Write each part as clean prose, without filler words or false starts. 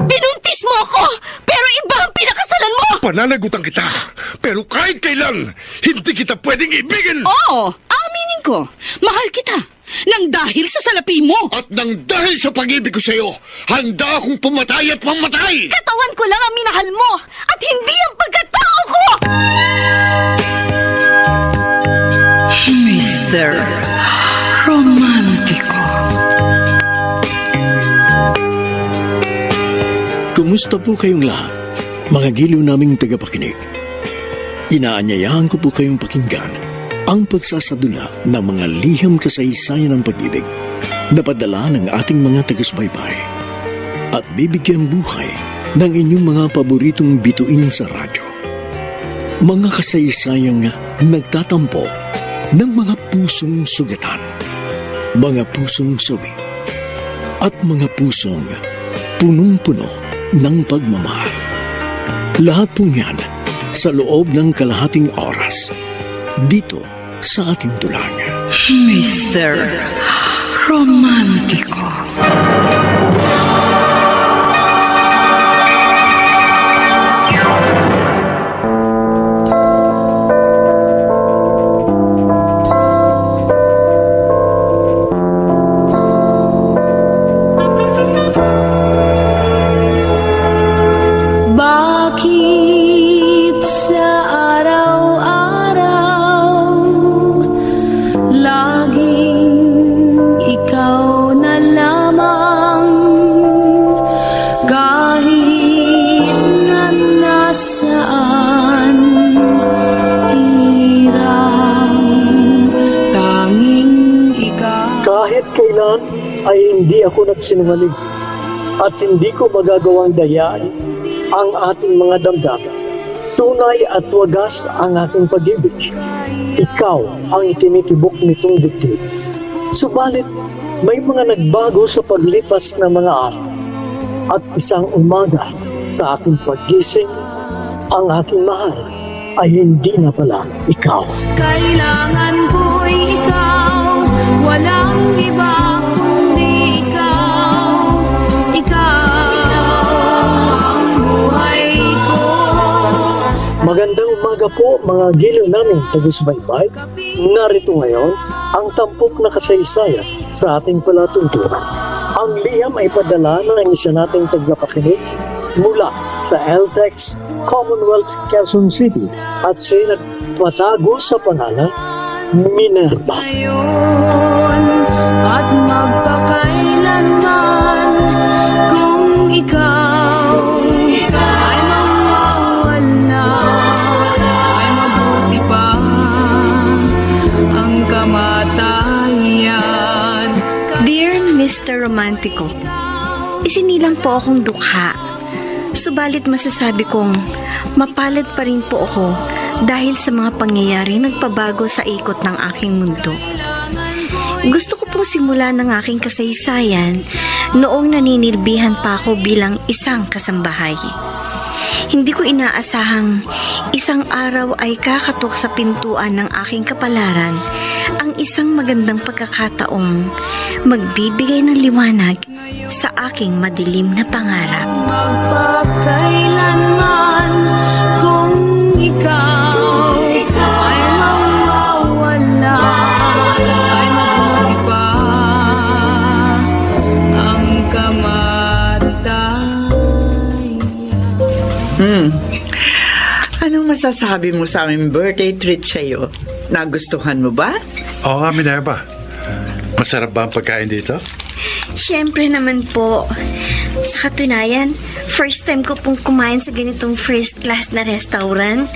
Binuntis mo ako, pero iba ang pinakasalan mo! Pananagutan kita, pero kahit kailan, hindi kita pwedeng ibigin! Oo, aminin ko. Mahal kita. Nang dahil sa salapi mo. At nang dahil sa pag-ibig ko sa'yo, handa akong pumatay at mamatay! Katawan ko lang ang minahal mo at hindi ang pagkatao ko! Mr. Romantico. Kumusta po kayong lahat, mga giliw naming tagapakinig? Inaanyayahan ko po kayong pakinggan ang pagsasadula ng mga liham kasaysayan ng pag-ibig na padala ng ating mga tagasbaybay at bibigyan buhay ng inyong mga paboritong bituin sa radyo. Mga kasaysayang nagtatampo ng mga pusong sugatan, mga pusong sawi, at mga pusong punong-puno ng pagmamahal. Lahat pong yan sa loob ng kalahating oras dito sa ating tulaga. Mr. Romantico. Bakit sa araw-araw laging ikaw na lamang, kahit na nasaan hirang tanging ikaw. Kahit kailan ay hindi ako nagsinungaling at hindi ko magagawang dayain ang ating mga damdamin. Tunay at wagas ang aking pag-ibig. Ikaw ang itinitibok nitong dibdib. Subalit, may mga nagbago sa paglipas ng mga araw. At isang umaga sa aking paggising, ang aking mahal ay hindi na pala ikaw. Kailangan ko'y ikaw, walang iba kundi ikaw. Ikaw ang buhay ko. Magandang umaga po mga giliw naming tagus-baybay. Narito ngayon ang tampok na kasaysayan sa ating palatuntunan. Ang liham ay padala ng isa nating tagapakinig mula sa LTEX, Commonwealth, Quezon City at siya nagpatago sa pangalan Minerva. Ngayon at magpakailanman, kung ikaw ay mawawala, ay mabuti pa ang kamatayan. Dear Mr. Romantico, isinilang po akong dukha. Subalit masasabi kong mapalad pa rin po ako dahil sa mga pangyayari nagpabago sa ikot ng aking mundo. Gusto ko pong simulan ng aking kasaysayan noong naninilbihan pa ako bilang isang kasambahay. Hindi ko inaasahang isang araw ay kakatok sa pintuan ng aking kapalaran ang isang magandang pagkakataong magbibigay ng liwanag sa aking madilim na pangarap. Magpakailanman, kung ikaw ay mawawala, ay mabuti pa ang kamatayan. Anong masasabi mo sa aming birthday treat sa'yo? Nagustuhan mo ba? Oo nga, Minerva. Masarap ba ang pagkain dito? Siyempre naman po. Sa katunayan, first time ko pong kumain sa ganitong first class na restaurant.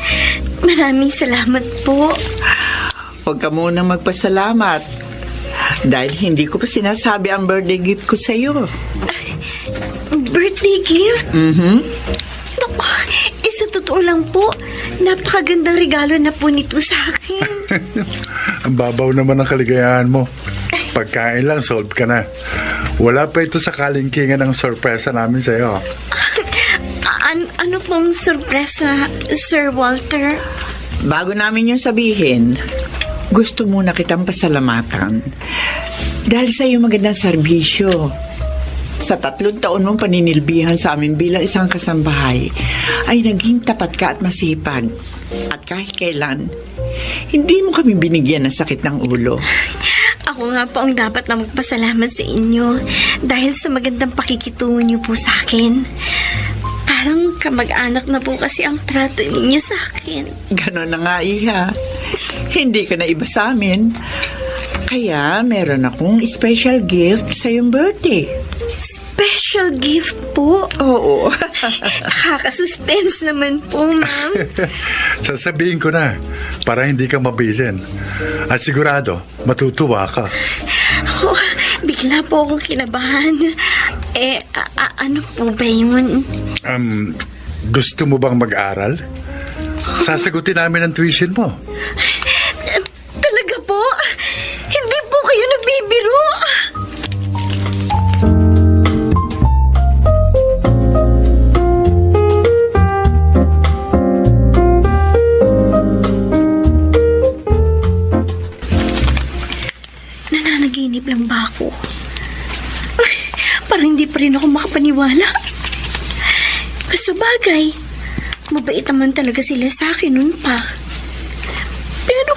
Maraming salamat po. Huwag ka muna magpasalamat. Dahil hindi ko pa sinasabi ang birthday gift ko sa'yo. Birthday gift? Naku, sa totoo lang po, napakagandang regalo na po nito sa akin. Ang babaw naman ang kaligayahan mo. Pagkain lang, solve ka na. Wala pa ito sa kalingkingan ng sorpresa namin sa'yo. Ano pong sorpresa, Sir Walter? Bago namin yung sabihin, gusto muna kitang pasalamatan. Dahil sa'yo magandang serbisyo. Sa 3 taon mong paninilbihan sa amin bilang isang kasambahay, ay naging tapat ka at masipag. At kahit kailan, hindi mo kami binigyan ng sakit ng ulo. Ako nga po ang dapat na magpasalamat sa inyo dahil sa magandang pakikitungo niyo po sa akin. Parang kamag-anak na po kasi ang trato ninyo sa akin. Ganon na nga, Iha. Hindi ka na iba sa amin. Kaya meron akong special gift sa iyong birthday. Special gift po? Oo. Nakaka-suspense naman po, ma'am. Sasabihin ko na para hindi ka mabitin. At sigurado, matutuwa ka. Oh, bigla po akong kinabahan. Ano po ba yun? Gusto mo bang mag-aral? Sasagutin namin ang tuition mo. Talaga po? Hindi po kayo nagbibiro? Nananaginip lang ba ako? Parang hindi pa rin ako makapaniwala. Sa bagay, mabait naman talaga sila sa akin noon pa. Pero,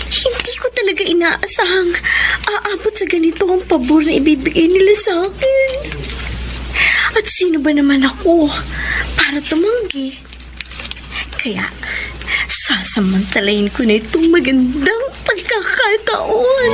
hindi ko talaga inaasahang aabot sa ganito ang pabor na ibibigay nila sa akin. At sino ba naman ako para tumanggi? Kaya, sasamantalayin ko na itong magandang pagkakataon.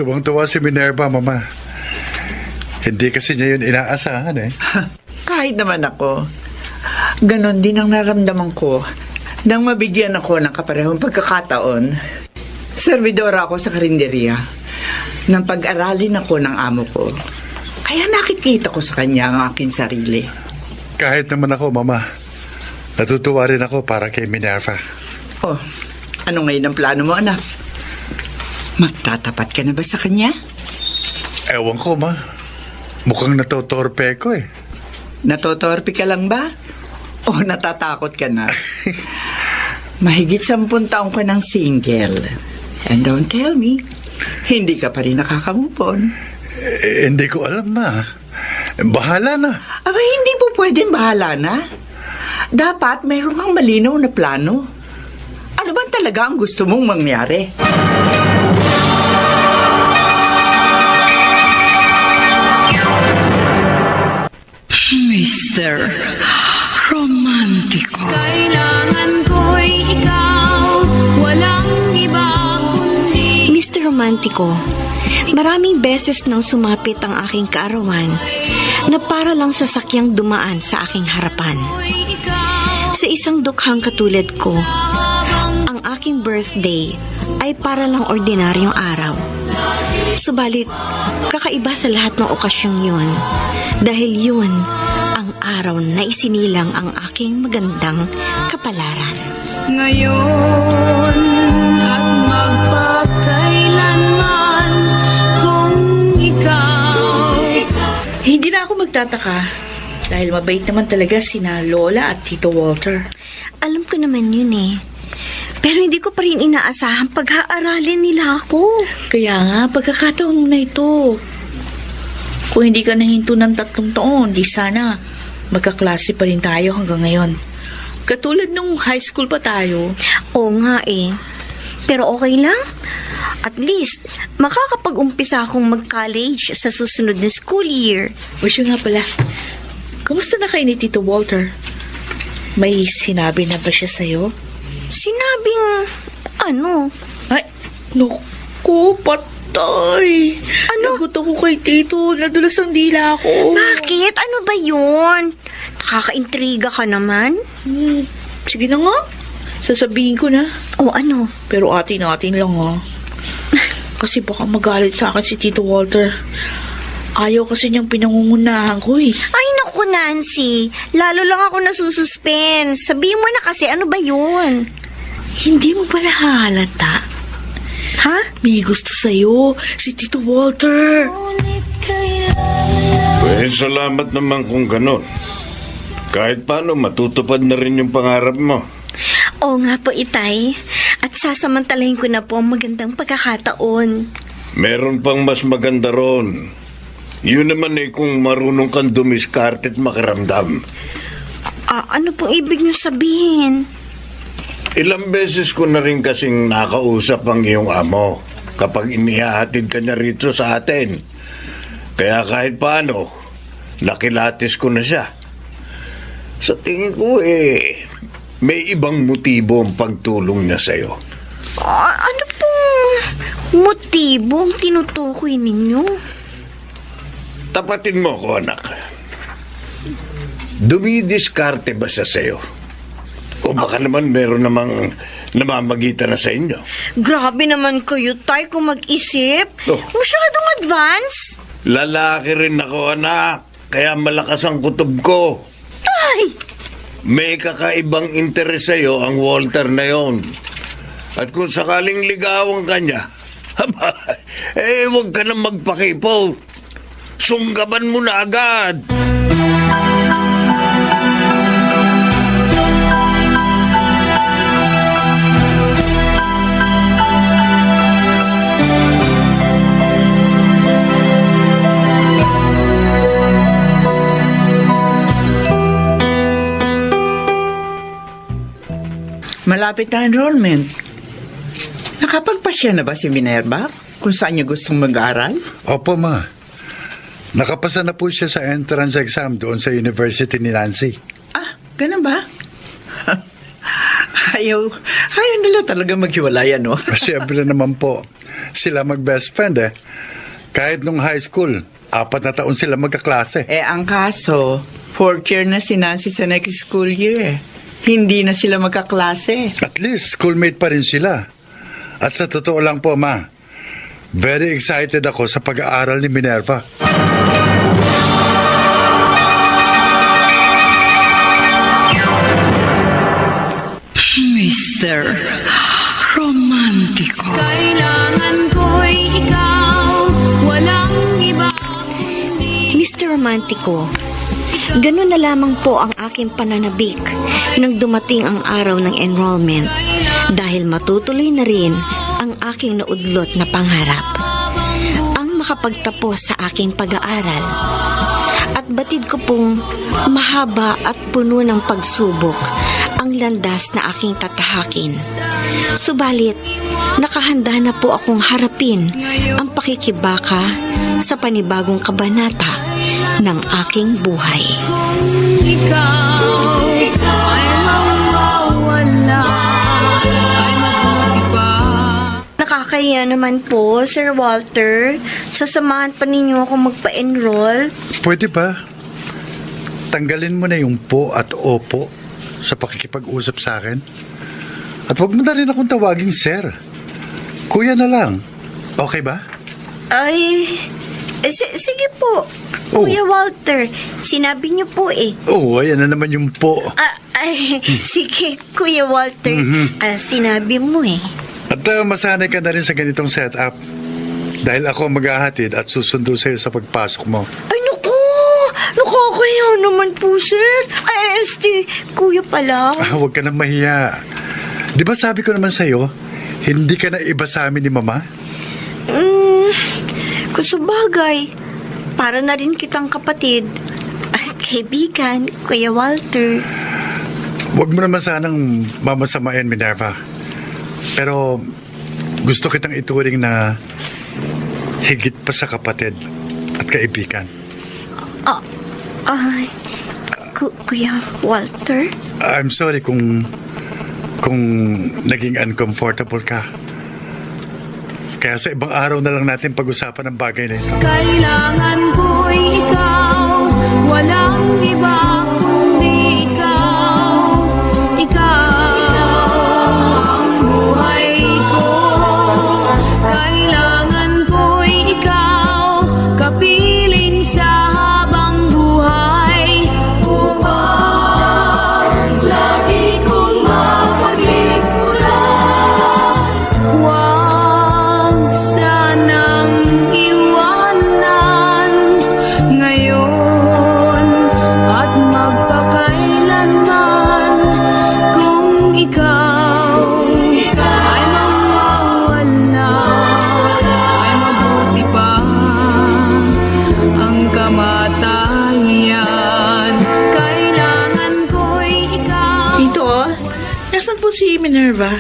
Tuwang-tuwa si Minerva, Mama. Hindi kasi niya yun inaasahan eh. Kahit naman ako, ganon din ang naramdaman ko nang mabigyan ako ng kaparehong pagkakataon. Servidora ako sa karinderya nang pag-aralin ako ng amo ko. Kaya nakikita ko sa kanya ang aking sarili. Kahit naman ako, Mama, natutuwa rin ako para kay Minerva. Oh, ano ngayon ang plano mo, anak? Magtatapat ka na ba sa kanya? Ewan ko, Ma. Mukhang natotorpe ko eh. Natotorpi ka lang ba? O natatakot ka na? Mahigit 10 taong ka ng single. And don't tell me, hindi ka pa rin nakakamupon. Hindi ko alam, Ma. Bahala na. Aba, hindi po pwedeng bahala na. Dapat mayroon kang malinaw na plano. Ano ba talaga ang gusto mong mangyari? Mr. Romantico. Kailangan ko'y ikaw, walang iba kundi Mr. Romantico, maraming beses nang sumapit ang aking kaarawan na para lang sasakyang dumaan sa aking harapan. Sa isang dukhang katulad ko, ang aking birthday ay para lang ordinaryong araw. Subalit, kakaiba sa lahat ng okasyong yun dahil yun ang araw na isinilang ang aking magandang kapalaran. ngayon at magpakailanman kung ikaw. Hindi na ako magtataka dahil mabait naman talaga sina Lola at Tito Walter. Alam ko naman yun eh. Pero hindi ko pa rin inaasahang pag-aaralin nila ako. Kaya nga, pagkakataon na ito. Kung hindi ka nahinto ng 3 taon, di sana magkaklase pa rin tayo hanggang ngayon. Katulad nung high school pa tayo. Oo nga eh. Pero okay lang. At least, makakapag-umpisa akong mag-college sa susunod na school year. O siya nga pala, kamusta na kayo ni Tito Walter? May sinabi na ba siya sa'yo? Sinabing, ano? Ay, naku, patay. Ano? Nagot ako kay Tito. Nadulas ang dila ko. Bakit? Ano ba yun? Nakaka-intriga ka naman. Sige na nga. Sasabihin ko na. O ano? Pero atin-atin lang ha. Kasi baka magalit sa akin si Tito Walter. Ayaw kasi niyang pinangungunahan ko eh. Ay naku Nancy, lalo lang ako nasususpense. Sabihin mo na kasi ano ba yun? Hindi mo ba nahalata? Ha? May gusto sa'yo, si Tito Walter. Salamat naman kung ganon. Kahit paano, matutupad na rin yung pangarap mo. Oo nga po, Itay. At sasamantalahin ko na po ang magandang pagkakataon. Meron pang mas maganda ron. Yun naman kung marunong kang dumiskarte at makiramdam. Ano pong ibig niyo sabihin? Ilang beses ko na rin kasing nakausap ang iyong amo kapag inihahatid ka niya rito sa atin. Kaya kahit paano, nakilatis ko na siya. Sa tingin ko may ibang motibo ang pagtulong niya sa'yo. Ano pong motibo ang tinutukoy ninyo? Tapatin mo ko, anak. Dumidiskarte ba siya sa'yo? O baka naman meron namang namamagitan na sa inyo? Grabe naman kayo, Tay, kung mag-isip. Oh. Masyadong advance. Lalaki rin ako, anak. Kaya malakas ang kutob ko. Tay! May kakaibang interes sa'yo ang Walter na yon. At kung sakaling ligawan ka niya, huwag ka na magpakipo. Sunggaban mo na agad. Malapit na enrollment. Nakapagpasya na ba si Minerva kung saan niya gustong mag-aral? Opo, ma. Nakapasa na po siya sa entrance exam doon sa University ni Nancy. Ganun ba? ayaw nila talaga maghiwalay, ano? Siyempre naman po, sila mag-best friend Kahit nung high school, 4 na taon sila magkaklase. Ang kaso, 4th year na si Nancy sa next school year. Hindi na sila magkaklase. At least, schoolmate pa rin sila. At sa totoo lang po, ma, very excited ako sa pag-aaral ni Minerva. Mr. Romantico. Kailangan ko'y ikaw, walang iba. Mr. Romantico, ganun na lamang po ang aking pananabik nang dumating ang araw ng enrollment dahil matutuloy na rin ang aking naudlot na pangarap. Ang makapagtapos sa aking pag-aaral. At batid ko pong mahaba at puno ng pagsubok ang landas na aking tatahakin. Subalit, nakahanda na po akong harapin ang pakikibaka sa panibagong kabanata ng aking buhay. Kung ikaw ay mawawala, ay mabuti pa. Nakakaya naman po, Sir Walter. Sasamahan pa ninyo ako magpa-enroll. Pwede ba? Tanggalin mo na yung po at opo sa pakikipag-usap sa akin. At huwag mo na rin akong tawaging sir. Kuya na lang. Okay ba? Ay, sige po. Oh. Kuya Walter, sinabi niyo po Oo, ayan na naman yung po. Sige, Kuya Walter. Sinabi mo At masanay ka na rin sa ganitong setup. Dahil ako maghahatid at susundo sa'yo sa pagpasok mo. Ay, naku! Nakakaya naman po, sir. Kuya pala. Huwag ka nang mahiya. Di ba sabi ko naman sa'yo, hindi ka na iba sa amin ni Mama? Kung sabagay, para na rin kitang kapatid at kaibigan, Kuya Walter. Huwag mo naman sanang mamasamain, Minerva. Pero gusto kitang ituring na higit pa sa kapatid at kaibigan. Kuya Walter? I'm sorry kung naging uncomfortable ka. Kaya sa ibang araw na lang natin pag-usapan ang bagay na ito. Kailangan ko'y ikaw, walang iba kundi ikaw. Ikaw ang buhay ko. Kailangan ko'y ikaw, kapiling sa habang buhay. Upang lagi kong mapagligpuran. si Minerva?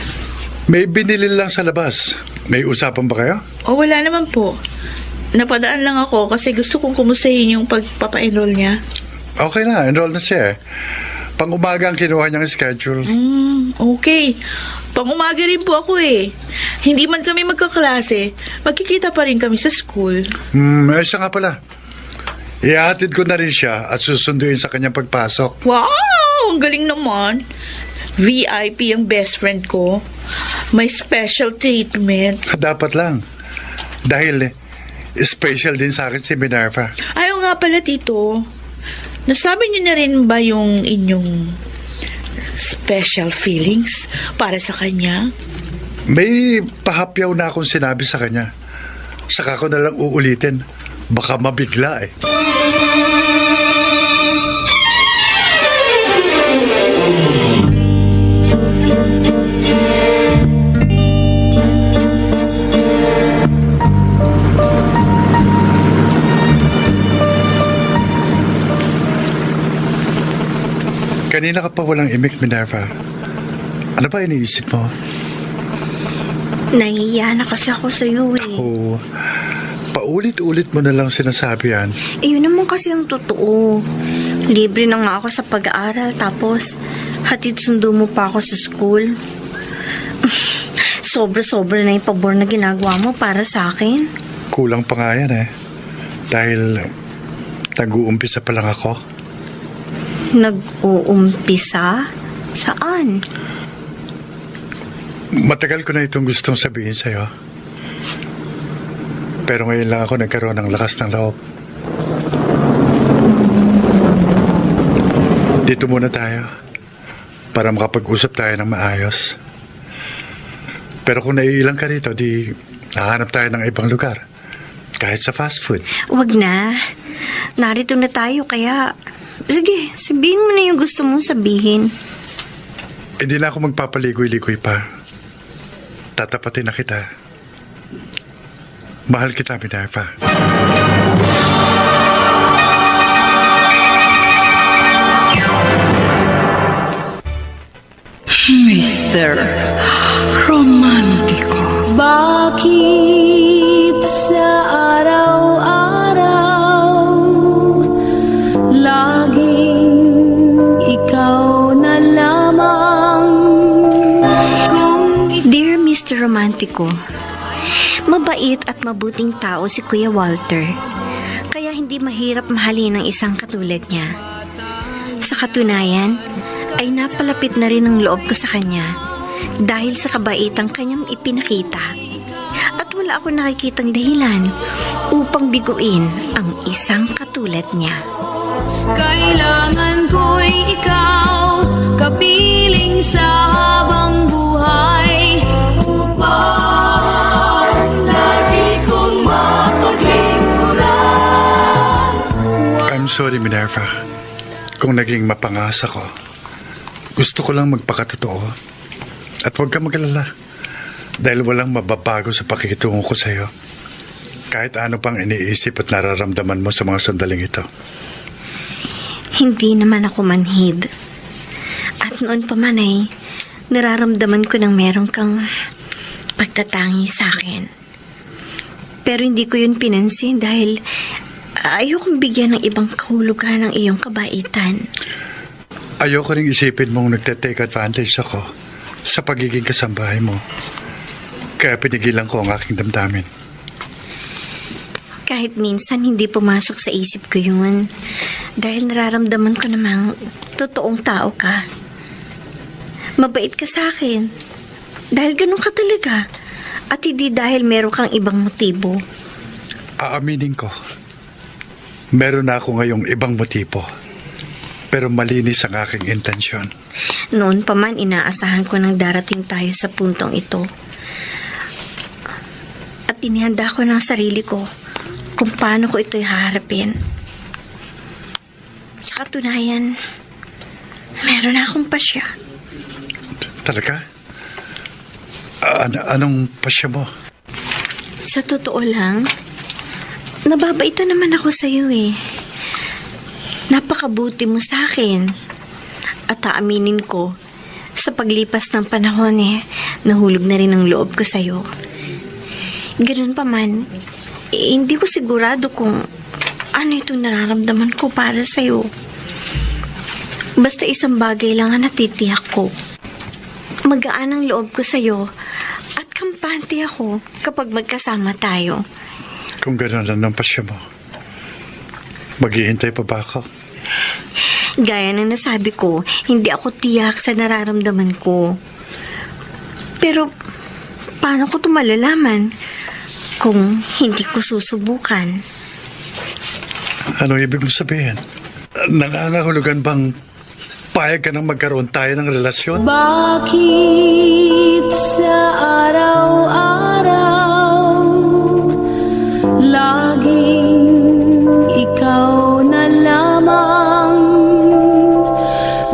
May binili lang sa labas. May usapan ba kayo? O wala naman po. Napadaan lang ako kasi gusto kong kumustahin yung pagpapa-enroll niya. Okay na, enroll na siya eh. Pang-umaga ang kinuha niyang schedule. Okay. Pang-umaga rin po ako eh. Hindi man kami magkaklase, magkikita pa rin kami sa school. Isa nga pala. Ihahatid ko na rin siya at susunduin sa kanyang pagpasok. Wow! Ang galing naman. VIP ang best friend ko. May special treatment. Dapat lang. Dahil special din sa akin si Minerva. Ayaw nga pala, Tito. Nasabi niyo na rin ba yung inyong special feelings para sa kanya? May pahapyaw na akong sinabi sa kanya. Saka ko na lang uulitin. Baka mabigla eh. Kanina ka pa walang imik, Minerva. Ano ba iniisip mo? Nahihiya na kasi ako sa iyo eh. Oo. Paulit-ulit mo na lang sinasabi yan. Yun naman kasi ang totoo. Libre na nga ako sa pag-aaral tapos hatid sundo mo pa ako sa school. Sobra-sobra na yung pabor na ginagawa mo para sa akin. Kulang pa nga yan eh. Dahil nag-uumpisa pa lang ako. Nag-uumpisa? Saan? Matagal ko na itong gustong sabihin sa'yo. Pero ngayon lang ako nagkaroon ng lakas ng loob. Dito muna tayo para makapag-usap tayo ng maayos. Pero kung naiilang ka rito, di hahanap tayo ng ibang lugar. Kahit sa fast food. Wag na. Narito na tayo kaya... Sige, sabihin mo na yung gusto mong sabihin. Hindi na ako magpapaligoy-ligoy pa. Tatapatin na kita. Mahal kita, Minerva. Mr. Romantico. Bakit sa araw-araw laging ikaw na lamang? Dear Mr. Romantico, mabait at mabuting tao si Kuya Walter. Kaya hindi mahirap mahalin ang isang katulad niya. Sa katunayan, ay napalapit na rin ang loob ko sa kanya dahil sa kabaitang kanyang ipinakita. At wala ako nakikitang dahilan upang biguin ang isang katulad niya. Kailangan ko'y ikaw, kapiling sa habang buhay, upang lagi kong mapaglingkuran. I'm sorry, Minerva. Kung naging mapangas ako. Gusto ko lang magpakatotoo. At huwag ka mag-alala. Dahil walang mababago sa pakikitungo ko sa'yo. Kahit ano pang iniisip at nararamdaman mo sa mga sandaling ito. Hindi naman ako manhid. At noon pa man ay nararamdaman ko nang meron kang pagtatangi sa akin. Pero hindi ko yun pinansin dahil ayokong bigyan ng ibang kahulugan ng iyong kabaitan. Ayoko ring isipin mong nagte-take advantage ako sa pagiging kasambahay mo. Kaya pinigilan ko ang aking damdamin. Kahit minsan hindi pumasok sa isip ko yun. Dahil nararamdaman ko namang totoong tao ka. Mabait ka sa akin. Dahil ganun ka talaga. At hindi dahil meron kang ibang motibo. Aaminin ko. Meron na ako ngayong ibang motibo. Pero malinis ang aking intensyon. Noon pa man inaasahan ko nang darating tayo sa puntong ito. At inihanda ko ng sarili ko kung paano ko ito'y haharapin. Sa katunayan, meron na akong pasya. Talaga? Anong pasya mo? Sa totoo lang, nababaitan naman ako sa iyo eh. Napakabuti mo sa akin. At aaminin ko, Sa paglipas ng panahon nahulog na rin ang loob ko sa'yo. Ganun pa man, hindi ko sigurado kung ano itong nararamdaman ko para sa'yo. Basta isang bagay lang ang natitiyak ko. Magaan ang loob ko sa'yo at kampante ako kapag magkasama tayo. Kung gano'n ang pasya mo, maghihintay pa ba ako? Gaya ng nasabi ko, hindi ako tiyak sa nararamdaman ko. Pero, paano ko ito malalaman kung hindi ko susubukan? Ano ibig mong sabihin? Nangangahulugan bang payag ka nang magkaroon tayo ng relasyon? Bakit sa araw-araw laging ikaw na lamang,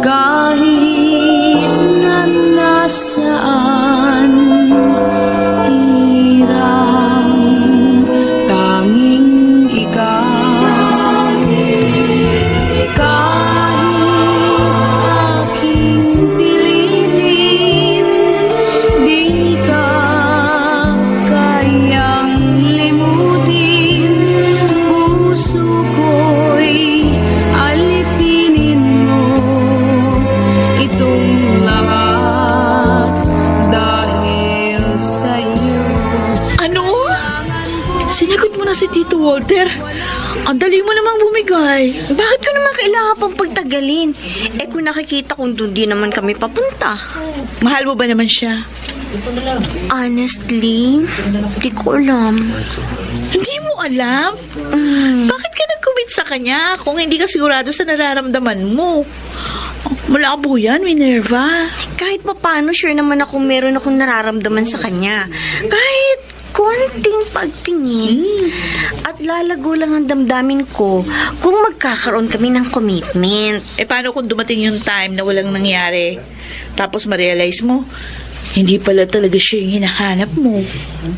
kahit na nasaan hirang, tanging ikaw. Kahit aking pilitin, di ka kayang limutin. Puso ko'y alipinin mo itong lahat dahil sa'yo. Ano? Sinagot mo na si Tito Walter? Ang dali mo namang bumigay. Bakit ko naman kailangan pang pagtagalin? Kung nakikita kong doon din naman kami papunta. Mahal mo ba naman siya? Honestly, di ko alam. Hindi mo alam? Bakit ka nag-commit sa kanya kung hindi ka sigurado sa nararamdaman mo? Malabo yan, Minerva. Kahit pa paano, sure naman ako meron akong nararamdaman sa kanya. Kahit konting pagtingin. At lalago lang ang damdamin ko kung magkakaroon kami ng commitment. Paano kung dumating yung time na walang nangyari? Tapos ma-realize mo, hindi pala talaga siya yung hinahanap mo.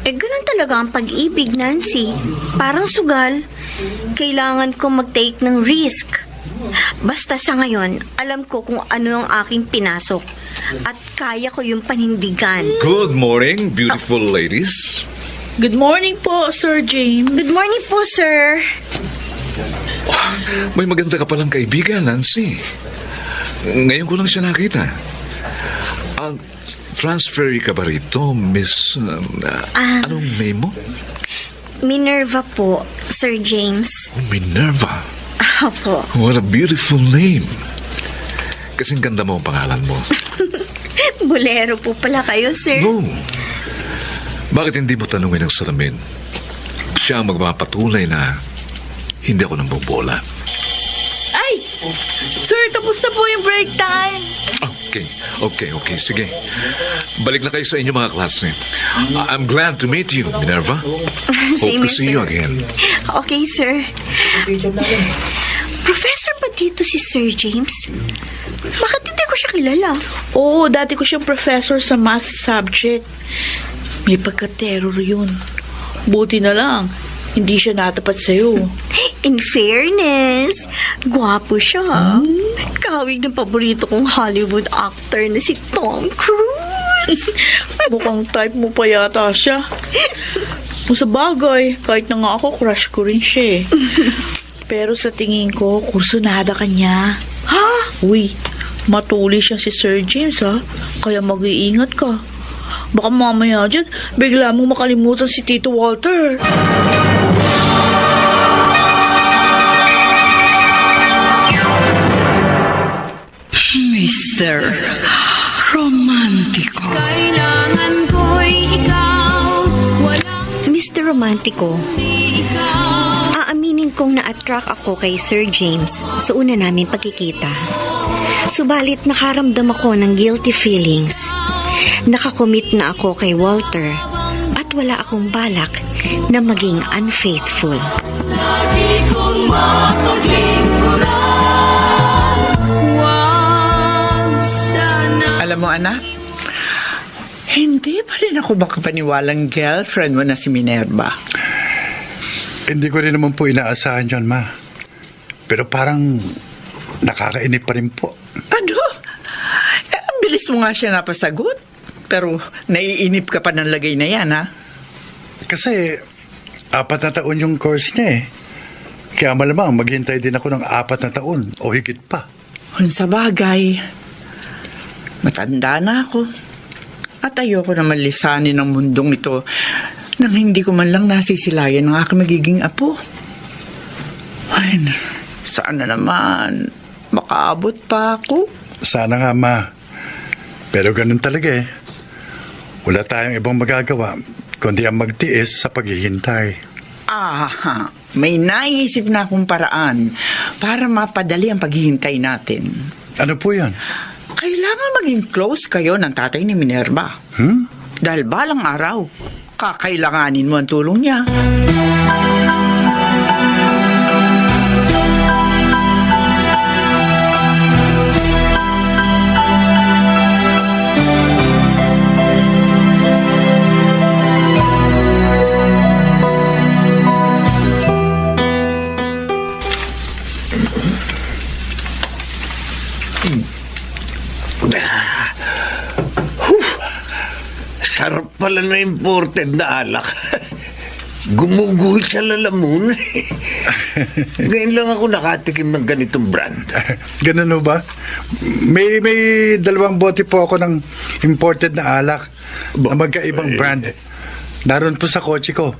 Ganun talaga ang pag-ibig, Nancy. Parang sugal. Kailangan ko mag-take ng risk. Basta sa ngayon, alam ko kung ano ang aking pinasok. At kaya ko yung panindigan. Good morning, beautiful ladies. Good morning po, Sir James. Good morning po, sir. May maganda ka palang kaibigan, Nancy. Ngayon ko lang siya nakita. Transferee ka ba rito, Miss... anong name mo? Minerva po, Sir James. Minerva. Opo. What a beautiful name. Kasing ganda mo ang pangalan mo. Bolero po pala kayo, sir. No. Bakit hindi mo tanungin ang salamin? Siya ang magpapatunay na hindi ako nang bobola. Ay! Sir, tapos na po yung break time. Okay. Sige. Balik na kayo sa inyo mga klase. I'm glad to meet you, Minerva. Hope Same to see here, you sir. again. Okay, sir. Professor ba dito si Sir James? Bakit hindi ko siya kilala? Oo, dati ko siyang professor sa math subject. May pagka-terror yun. Buti na lang, hindi siya natapat sa'yo. In fairness, gwapo siya. Kawig ng paborito kong Hollywood actor na si Tom Cruise. Mukhang type mo pa yata siya. Kung sa bagay, kahit na nga ako, crush ko rin siya eh. Pero sa tingin ko, kursunada ka niya. Ha? Uy, matuli siya si Sir James ha. Kaya mag-iingat ka. Baka mamaya dyan, bigla mong makalimutan si Tito Walter. Mr. Romantiko. Kailangan ko'y ikaw, walang Mr. Romantico, ikaw. aaminin kong na-attract ako kay Sir James sa una namin pagkikita. Subalit nakaramdam ako ng guilty feelings. Nakakommit na ako kay Walter at wala akong balak na maging unfaithful. Lagi kong mapaglingkuran. Huwag sana. Alam mo, anak, hindi pa rin ako makapaniwalang girlfriend mo na si Minerva. Hindi ko rin naman po inaasahan yan, ma. Pero parang nakakainip pa rin po. Ano? Ang bilis mo nga siya napasagot. Pero naiinip ka pa ng lagay na yan, ha? Kasi 4 na taon yung course niya eh. Kaya malamang maghintay din ako ng 4 na taon o higit pa. Kung sa bagay, matanda na ako. At ayoko na malisanin ng mundong ito nang hindi ko man lang nasisilayan ng aking magiging apo. Ay, sana naman makaabot pa ako. Sana nga, Ma. Pero ganun talaga eh. Wala tayong ibang magagawa kundi ang magtiis sa paghihintay. May naisip na akong paraan para mapadali ang paghihintay natin. Ano po yan? Kailangan maging close kayo ng tatay ni Minerva. Dahil balang araw, kakailanganin mo ang tulong niya. Sarap pala na imported na alak. Gumuguhit sa lalamun. Ngayon lang ako nakatikim ng ganitong brand. Ganun ba? May 2 bote po ako ng imported na alak na magkaibang brand. Naroon po sa kotse ko.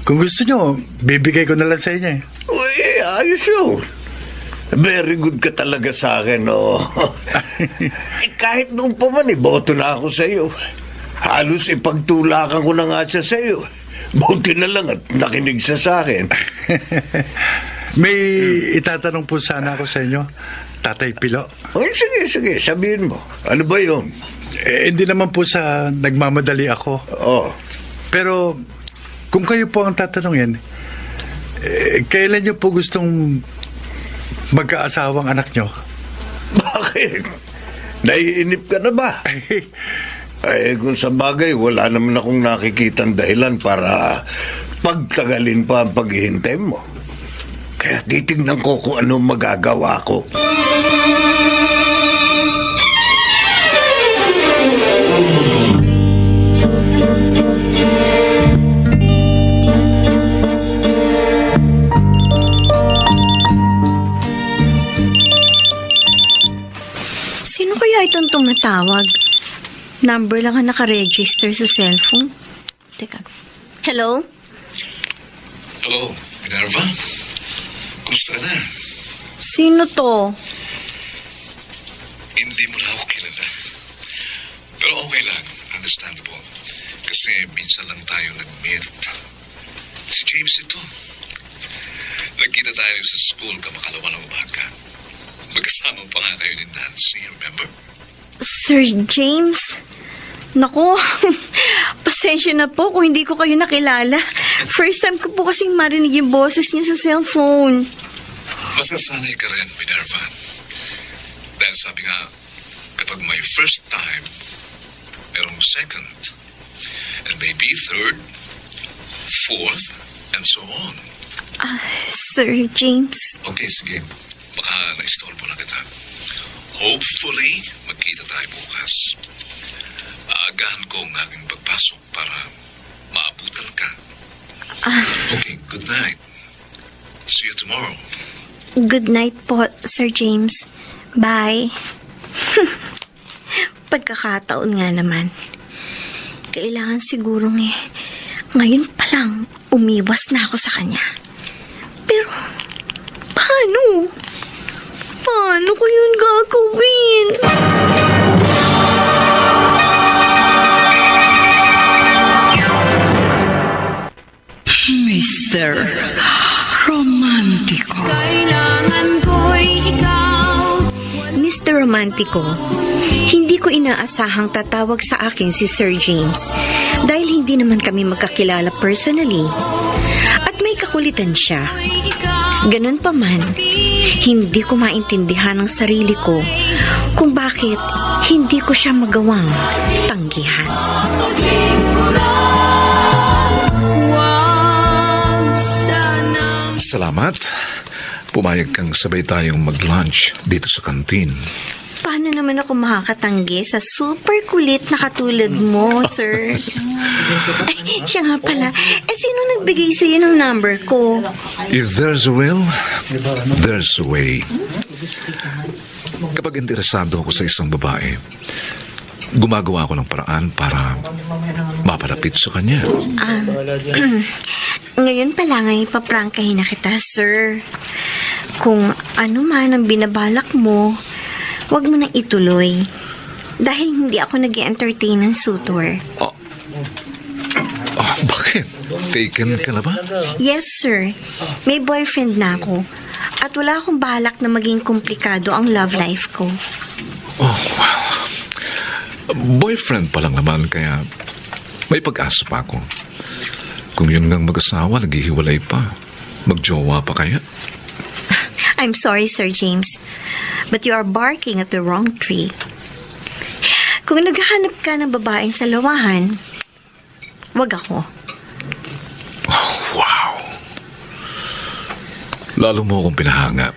Kung gusto nyo, bibigay ko na lang sa inyo eh. Uy, ayos yun. Very good ka talaga sa akin, oh. Kahit noon pa man, boto na ako sa iyo. Halos ipagtulakan ko na nga siya sa iyo. Buti na lang at nakinig siya sa akin. May itatanong po sana ako sa inyo, Tatay Pilo. Ay, sige, sabihin mo. Ano ba yun? Hindi naman po sa nagmamadali ako. Oh. Pero kung kayo po ang tatanungin, kailan nyo po gustong magkaasawang anak nyo? Bakit? Naiinip ka na ba? Ay, kung sa bagay, wala naman akong nakikitang dahilan para pagtagalin pa ang paghihintay mo. Kaya titignan ko kung anong magagawa ko. Sino kaya itong tumatawag? Number lang ang nakaregister sa cellphone. Teka. Hello? Hello, Minerva? Kumusta ka na? Sino to? Hindi mo na ako kilala. Pero okay lang, understandable. Kasi minsan lang tayo nag-meet. Si James ito. Nagkita tayo sa school kamakalawa ng umaga. Magkasama pa nga kayo ni Nancy, remember? Sir James? Naku, pasensya na po kung hindi ko kayo nakilala. First time ko po kasing marinig yung boses niyo sa cellphone. Masasanay ka rin, Minerva. Dahil sabi nga, kapag may first time, merong second, and maybe third, fourth, and so on. Sir James? Okay, sige. Baka na-istorbo na kita. Hopefully, magkita tayo bukas. Aagahan ko ang aking pagpasok para maabutan ka. Okay, good night. See you tomorrow. Good night po, Sir James. Bye. Pagkakataon nga naman. Kailangan sigurong ngayon pa lang umiwas na ako sa kanya. Pero, paano? Paano ko yun gagawin? Mr. Romantico. Kailangan ko'y ikaw. Mr. Romantico, hindi ko inaasahang tatawag sa akin si Sir James dahil hindi naman kami magkakilala personally. At may kakulitan siya. Ganun pa man, hindi ko maintindihan ang sarili ko kung bakit hindi ko siya magawang tanggihan. Salamat. Pumayag kang sabay tayong mag-lunch dito sa kantin. Paano naman ako makakatanggi sa super kulit na katulad mo, sir? Ay, siya nga pala. Sino nagbigay sa'yo ng number ko? If there's a will, there's a way. Kapag interesado ako sa isang babae, gumagawa ako ng paraan para mapalapit sa kanya. Ngayon pa lang ay paprangkahin na kita, sir. Kung ano man ang binabalak mo, huwag mo nang ituloy. Dahil hindi ako nag-entertain ng suitor. Bakit? Taken ka na ba? Yes, sir. May boyfriend na ako. At wala akong balak na maging komplikado ang love life ko. Oh, wow. Boyfriend pa lang naman, kaya may pag-asa pa ako. Kung yun ngang mag-asawa, naghihiwalay pa. Magjowa pa kaya? I'm sorry, Sir James, but you are barking at the wrong tree. Kung naghahanap ka ng babaeng salawahan, wag ako. Oh, wow. Lalo mo akong pinahanga.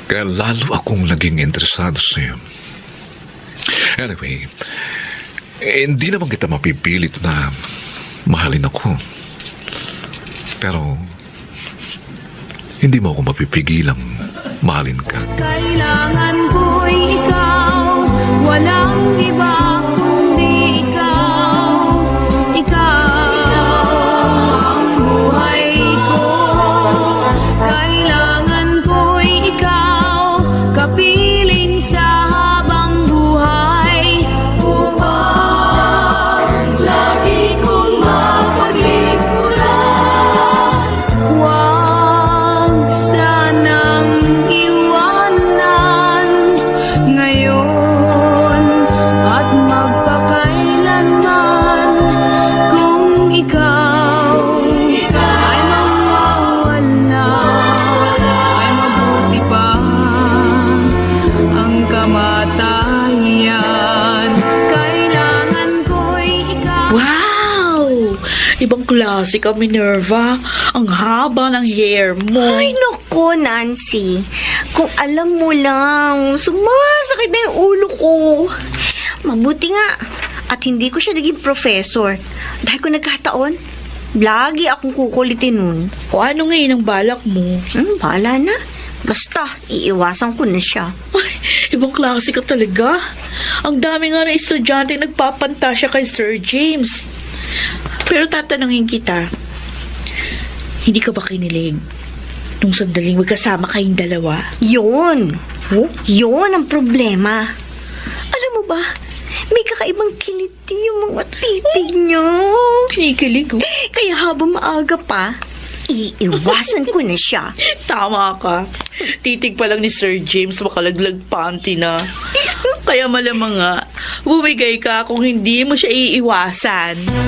Kaya lalo akong naging interesado sa'yo. Anyway, hindi naman kita mapipilit na mahalin ako. Pero hindi mo ako mapipigilang mahalin ka. Kailangan ko'y ikaw, walang iba kundi ikaw. Ikaw ang buhay ko. Kailangan ko'y ikaw, kapiling sa habang buhay. Upang lagi kong mapaglingkuran. Huwag sanang iwanan ngayon at magpakailanman. Kung ikaw ay mawawala, ay mabuti pa ang kamatayan. Kailangan ko'y ikaw. Wow! Ibang klase ka, Minerva. Ang haba ng hair mo. Ay, nako, Nancy. Kung alam mo lang, sumasakit na yung ulo ko. Mabuti nga. At hindi ko siya naging professor. Dahil kung nagkataon, lagi akong kukulitin nun. O ano ngayon ang balak mo? Bahala na. Basta, iiwasan ko na siya. Ay, ibang klase ka talaga. Ang dami nga na estudyante nagpapantasya kay Sir James. Pero tatanungin kita, hindi ka ba kinilig nung sandaling magkasama kayong dalawa? Yun. Oh? Yun ang problema. Alam mo ba, may kakaibang kiliti yung mga titig niyo. Kinikilig, oh. Kaya habang maaga pa, iiwasan ko na siya. Tama ka. Titig pa lang ni Sir James, makalaglag panty na. Kaya malamang nga, bumigay ka kung hindi mo siya iiwasan.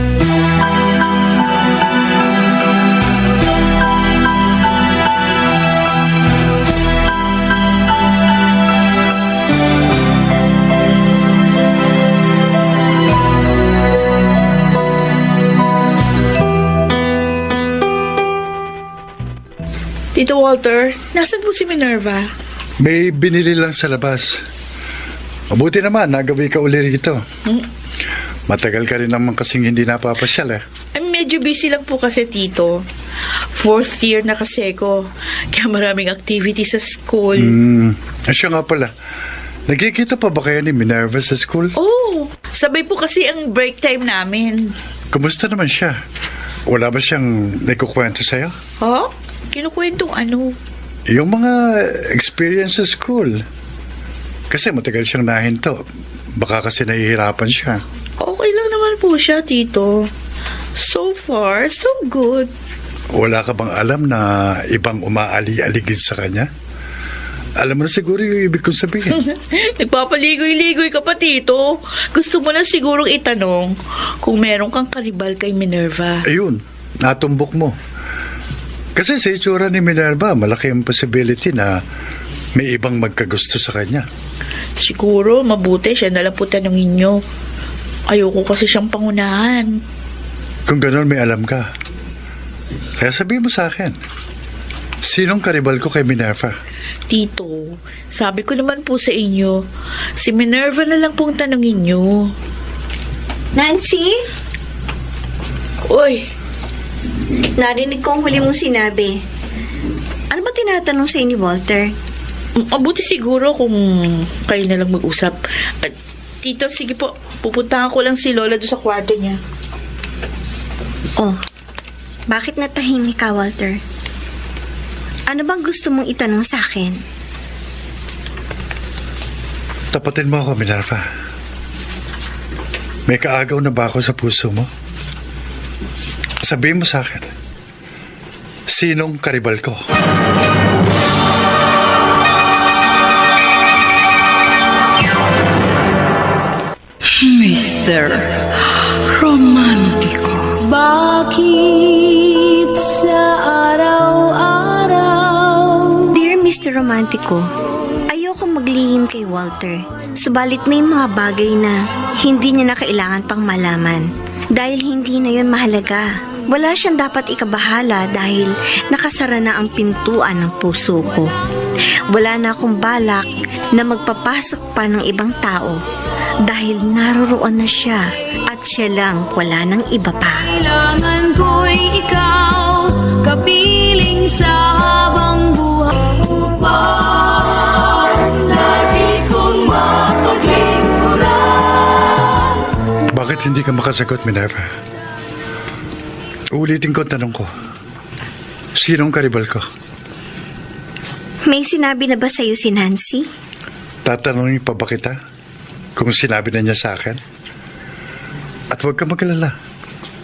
Tito Walter, nasan po si Minerva? May binili lang sa labas. Mabuti naman, nagabi ka uli rito. Matagal ka rin naman kasing hindi napapasyal eh. Ay, medyo busy lang po kasi, Tito. 4th year na kasi ko. Kaya maraming activity sa school. Siya nga pala. Nagkikita pa ba kayo ni Minerva sa school? Oh, sabay po kasi ang break time namin. Kumusta naman siya? Wala ba siyang nagkukwento sa'yo? Ha? Kinukwentong ano? Yung mga experience sa school. Kasi matagal siyang nahinto. Baka kasi nahihirapan siya. Okay lang naman po siya, Tito. So far, so good. Wala ka bang alam na ibang umaali-aligid sa kanya? Alam mo na siguro yung ibig kong sabihin. Nagpapaligoy-ligoy ka pa, Tito. Gusto mo na sigurong itanong kung meron kang karibal kay Minerva. Ayun, natumbok mo. Kasi sa itsura ni Minerva, malaki ang possibility na may ibang magkagusto sa kanya. Siguro, mabuti siya nalang po tanongin nyo. Ayoko kasi siyang pangunahan. Kung gano'n, may alam ka. Kaya sabihin mo sa akin, sinong karibal ko kay Minerva? Tito, sabi ko naman po sa inyo, si Minerva na lang pong tanungin nyo. Nancy, Uy, narinig ko ang huli mong sinabi. Ano ba tinatanong sa'yo ni Walter? mabuti siguro kung kayo na lang mag-usap. Tito, sige po, pupuntahan ko lang si Lola doon sa kwarto niya. Oh, bakit natahimik ka, Walter? Ano bang gusto mong itanong sa akin? Tapatin mo ako, Minerva. May kaagaw na ba ako sa puso mo? Sabihin mo sa akin, sinong karibal ko? Mr. Romantiko. Bakit sa araw-araw Dear Mr. Romantico, ayoko maglihim kay Walter. Subalit may mga bagay na hindi niya na kailangan pang malaman. Dahil hindi na yun mahalaga. Wala siyang dapat ikabahala dahil nakasara na ang pintuan ng puso ko. Wala na akong balak na magpapasok pa ng ibang tao dahil naroroon na siya at siya lang, wala nang iba pa. kailangan ko'y ikaw, kapiling sa habang buhay. Lagi kong mapaglingkuran. Bakit hindi ka makasagot, Minerva? Ulitin ko ang tanong ko. Sinong karibal ko? May sinabi na ba sa'yo si Nancy? Tatanungin pa ba kita kung sinabi na niya sa akin? At huwag ka magalala.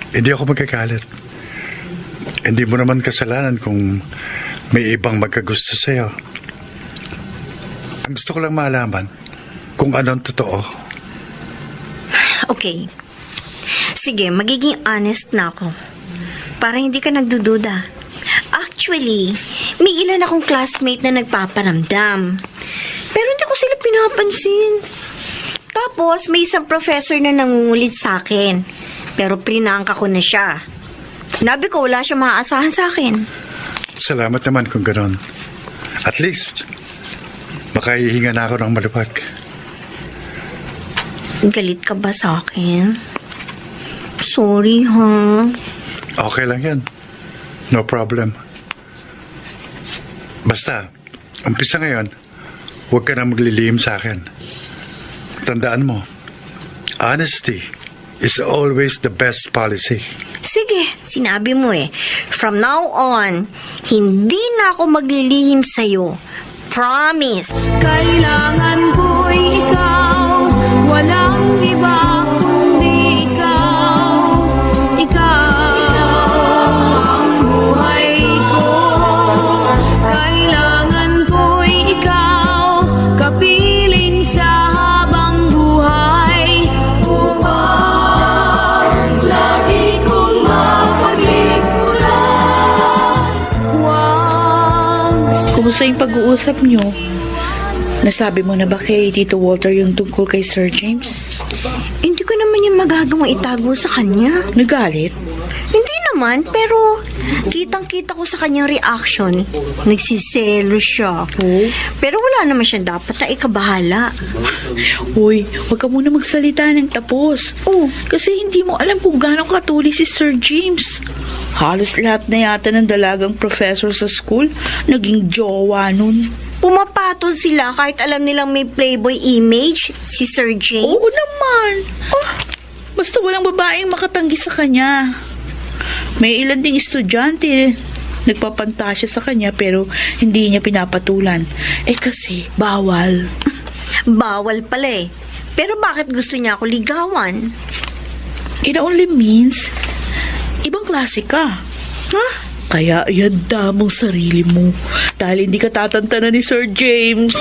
Hindi ako magkakalit. Hindi mo naman kasalanan kung may ibang magkagusto sa'yo. Ang gusto ko lang malaman kung anong totoo. Okay. Sige, magiging honest na ako. Para hindi ka nagdududa. Actually, may ilan akong classmate na nagpaparamdam. Pero hindi ko sila pinapansin. Tapos, may isang professor na nangungulit sa akin. Pero prinangka ko na siya. Sinabi ko, wala siya maaasahan sa akin. Salamat naman kung ganon. At least, makahihinga na ako ng malupag. Galit ka ba sa akin? Sorry, ha? Okay lang yan. No problem. Basta, umpisa ngayon, huwag ka na maglilihim sa akin. Tandaan mo, honesty is always the best policy. Sige, sinabi mo eh. From now on, hindi na ako maglilihim sa'yo. Promise. Kailangan ko'y ikaw, walang iba kundi ikaw. Ikaw ang buhay ko. Kailangan ko'y ikaw, kapiling sa habang buhay. Upang lagi kong mapaglingkuran. Huwag Kumusta yung pag-uusap nyo? Nasabi mo na ba kay Tito Walter yung tungkol kay Sir James? Hindi ko naman yung magagawang itago sa kanya. Nagalit? Hindi naman, pero kitang-kita ko sa kanyang reaction. Nagsiselo siya. Pero wala naman siya dapat na ikabahala. Uy, huwag ka muna magsalita ng tapos. Kasi hindi mo alam kung gano'ng katuli si Sir James. Halos lahat na yata ng dalagang professor sa school naging jowa nun. Pumapatol sila kahit alam nilang may playboy image, si Sir James. Oo naman. Basta walang babaeng makatanggi sa kanya. May ilan ding estudyante nagpapantasya sa kanya pero hindi niya pinapatulan. Kasi bawal. Bawal pala eh. Pero bakit gusto niya ako ligawan? It only means ibang klase ka. Kaya ianda mong sarili mo dahil hindi ka tatantanan ni Sir James.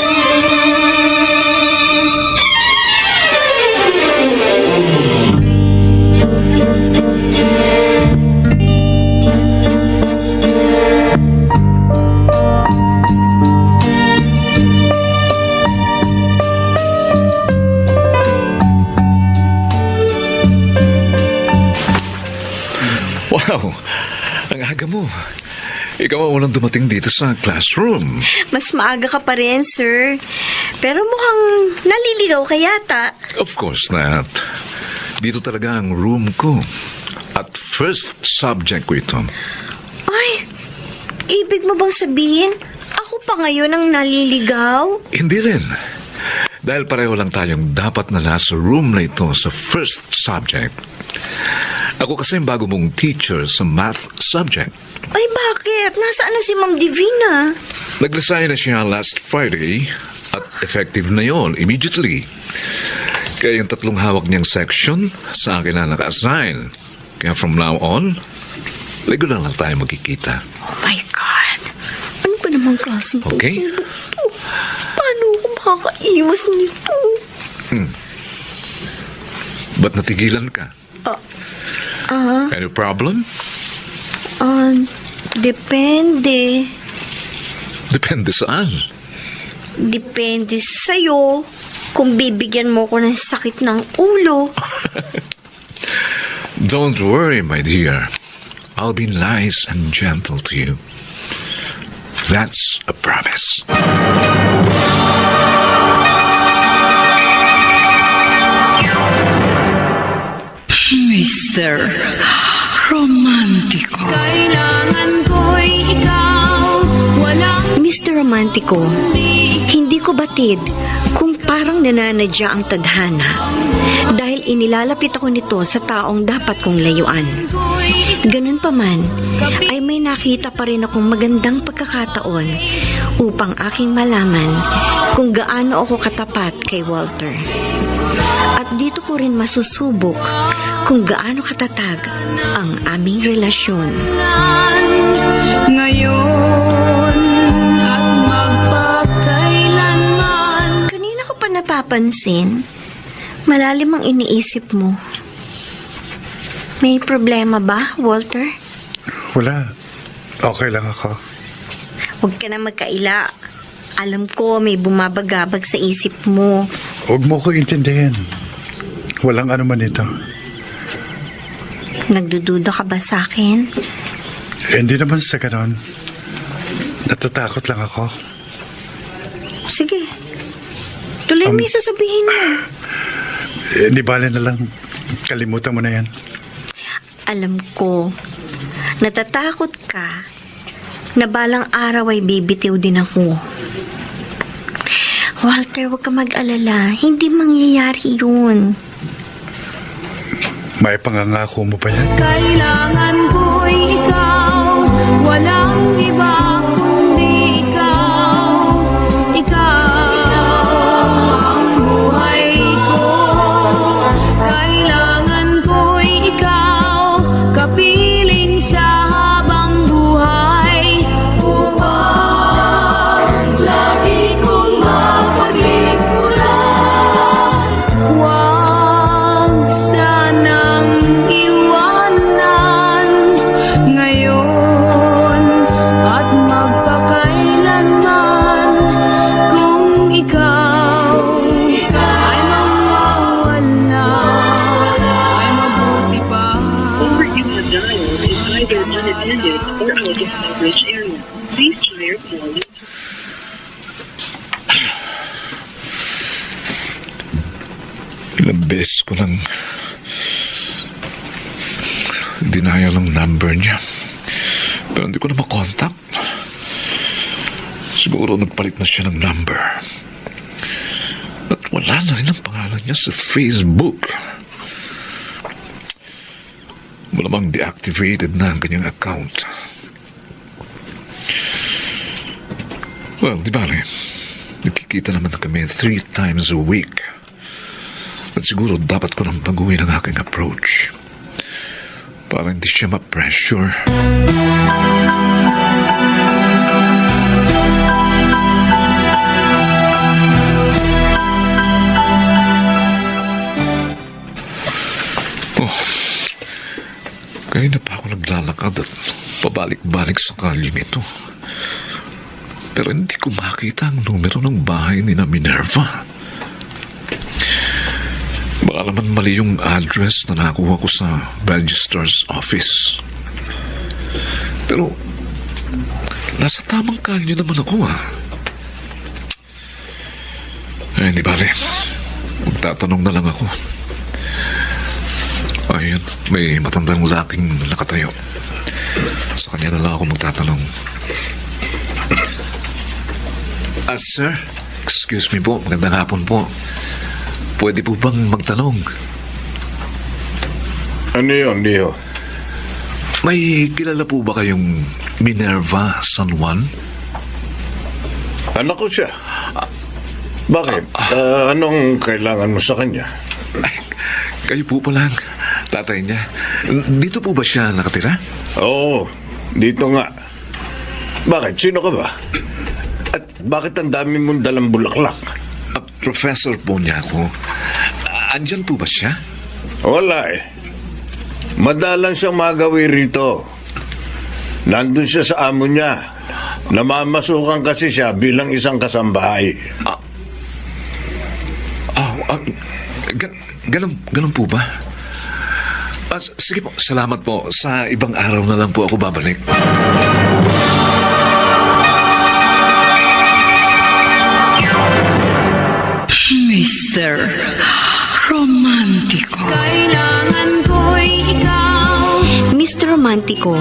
Wow, ang aga mo. Ikaw ang unang dumating dito sa classroom. Mas maaga ka pa rin, sir. Pero mukhang naliligaw ka yata. Of course not. Dito talaga ang room ko. At first subject ko ito. Ay, ibig mo bang sabihin, ako pa ngayon ang naliligaw? Hindi rin. Dahil pareho lang tayong dapat na nasa room na ito sa first subject. Ako kasi ang bago mong teacher sa math subject. Ay, bakit? Nasaan na si Ma'am Divina? Nag-resign na siya last Friday at effective na yon immediately. Kaya yung 3 hawak niyang section sa akin na naka-assign. Kaya from now on, regular lang tayo magkikita. Oh my God. Ano ba namang klaseng Okay. puso to? Paano ako makakaiwas nito? Ba't natigilan ka? Any problem? Depende. Depende saan. Depende sa'yo kung bibigyan mo ko ng sakit ng ulo. Don't worry, my dear. I'll be nice and gentle to you. That's a promise. Mr. Romantico. Kailangan ko'y ikaw, walang Mr. Romantico, hindi ko batid kung parang nananadya ang tadhana dahil inilalapit ako nito sa taong dapat kong layuan. Ganun pa man, ay may nakita pa rin akong magandang pagkakataon upang aking malaman kung gaano ako katapat kay Walter. At dito ko rin masusubok kung gaano katatag ang aming relasyon. ngayon at magpakailanman. Kanina ko pa napapansin, malalim ang iniisip mo. May problema ba, Walter? Wala. Okay lang ako. Huwag ka na magkaila. Alam ko may bumabagabag sa isip mo. Huwag mo ko intindihin. Walang ano man ito. Nagdududa ka ba sa akin? Hindi naman sa ganon. Natatakot lang ako. Sige. Tuloy mo yung sasabihin mo. Hindi bale na lang. Kalimutan mo na yan. Alam ko, natatakot ka na balang araw ay bibitiw din ako. Walter, huwag ka mag-alala. Hindi mangyayari yun. May pangangako mo ba yan? Kailangan ko'y ikaw, walang iba kundi ikaw. Ikaw ang buhay ko. Kailangan ko'y ikaw, kapiling sa habang buhay. Upang lagi kong mapagikuran. Huwag sanang iwanan ngayon at magpakailanman. Kung ikaw ay mawawala, ay mabuti pa. Number you have dialed is either unattended or out of coverage area. Please try your call. Ilang beses ko lang denial ang number niya. Pero hindi ko na makontak. Siguro nagpalit na siya ng number. At wala na rin ang pangalan niya sa Facebook. Malamang deactivated na ang kanyang account. Well, di ba nagkikita naman kami 3 times a week. At siguro dapat ko nang baguhin ang aking approach para hindi siya ma-pressure. Kaya na pa ako naglalakad at pabalik-balik sa kalyeng ito. Pero hindi ko makita ang numero ng bahay ni na Minerva. Baka naman mali yung address na nakuha ko sa registrar's office. Pero Nasa tamang kalyo naman ako, Eh, hindi bale. Magtatanong na lang ako. Ayun, may matandang lalaking nakatayo. Sa kanya na lang ako magtatanong. Sir, excuse me po, magandang hapon po. Pwede po bang magtanong? Ano yun, Leo? May kilala po ba kayong Minerva San Juan? Anak ko siya. Bakit? Anong kailangan mo sa kanya? Ay, kayo po pala ang tatay niya. Dito po ba siya nakatira? Oo, dito nga. Bakit? Sino ka ba? At bakit ang dami mong dalang bulaklak? Professor po niya ako. Andyan po ba siya? Wala eh. Madalang siyang magawi rito. Nandun siya sa amo niya. Namamasukan kasi siya bilang isang kasambahay. Ganun po ba? Sige po, salamat po. Sa ibang araw na lang po ako babalik. Mr. Romantico. Kailangan ko'y ikaw. Mr. Romantico,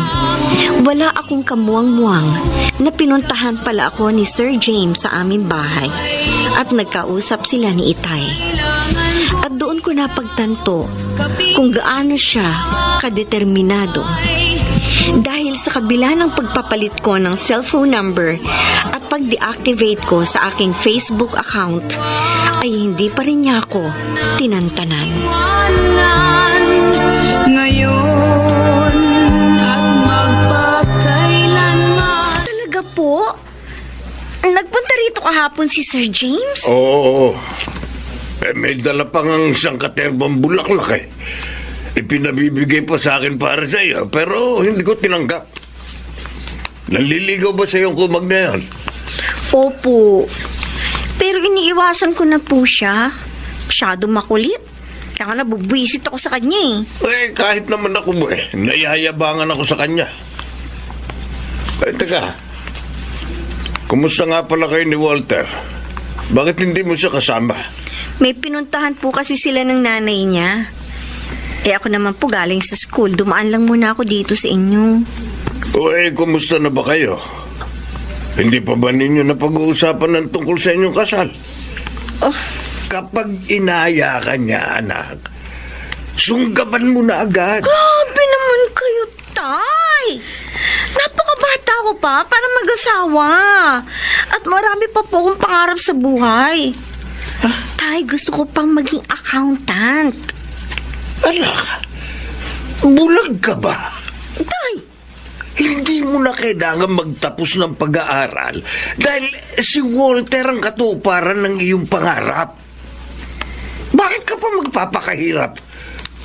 wala akong kamuang-muang na pinuntahan pala ako ni Sir James sa aming bahay at nagkausap sila ni Itay. At doon ko napagtanto kung gaano siya kadeterminado. Dahil sa kabila ng pagpapalit ko ng cellphone number at pag-deactivate ko sa aking Facebook account, ay hindi pa rin niya ako tinantanan. Ngayon at magpakailanman. Talaga po? Nagpunta rito kahapon si Sir James? Oo. May dala pang ang isang katerbang bulaklak eh. Ipinabibigay pa sa akin para sa iyo, pero hindi ko tinanggap. Naliligaw ba sa iyong kumag na yan? Opo. Pero iniiwasan ko na po siya. Masyado makulit. Kaya nga nabubwisit ako sa kanya Kahit naman ako nayayabangan ako sa kanya. Teka. Kumusta nga pala kayo ni Walter? Bakit hindi mo siya kasama? May pinuntahan po kasi sila ng nanay niya. Ako naman po galing sa school. Dumaan lang muna ako dito sa inyo. Kumusta na ba kayo? Hindi pa ba ninyo napag-uusapan ng tungkol sa inyong kasal? Kapag inaya ka niya, anak, sunggaban mo na agad. Grabe naman kayo, Tay! Napakabata ko pa para mag-asawa. At marami pa po akong pangarap sa buhay. Tay, gusto ko pang maging accountant. Anak, bulag ka ba? Tay! Hindi mo na kailangan magtapos ng pag-aaral dahil si Walter ang katuparan ng iyong pangarap. Bakit ka pa magpapakahirap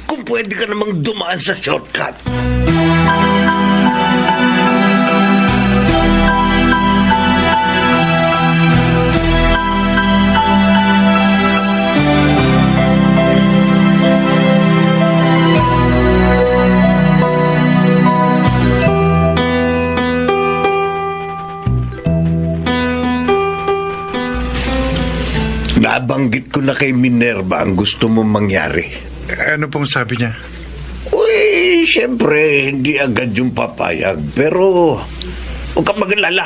kung pwede ka namang dumaan sa shortcut? Nabanggit ko na kay Minerva ang gusto mong mangyari. Ano pong sabi niya? Siyempre, hindi agad yung papayag. Pero, huwag ka magalala.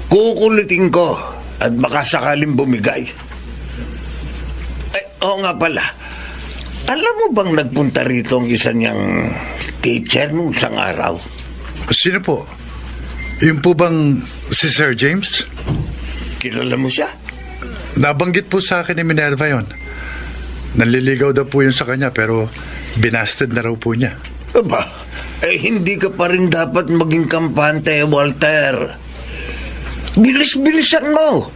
Kukulitin ko at baka sakaling bumigay. Oo nga pala. Alam mo bang nagpunta rito ang isa niyang teacher nung isang araw? Sino po? Yung po bang si Sir James? Kilala mo siya? Nabanggit po sa akin ni Minerva yon. Nanliligaw daw po yun sa kanya pero binasted na raw po niya. Aba, hindi ka pa rin dapat maging kampante, Walter. Bilis-bilisan mo.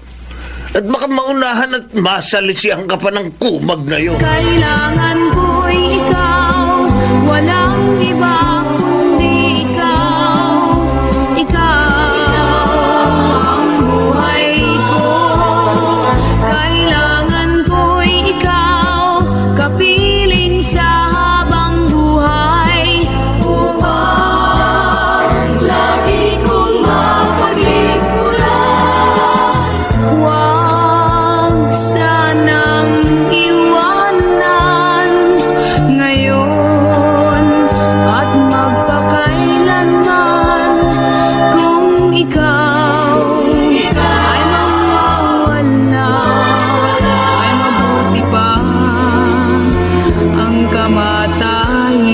At baka maunahan at masalisihan ka pa ng kumag na yun. Kailangan ko'y ikaw. Walang iba kundi ikaw. Ikaw ang buhay ko. Kailangan ko'y ikaw. Kapiling sa habang buhay. Upang lagi kong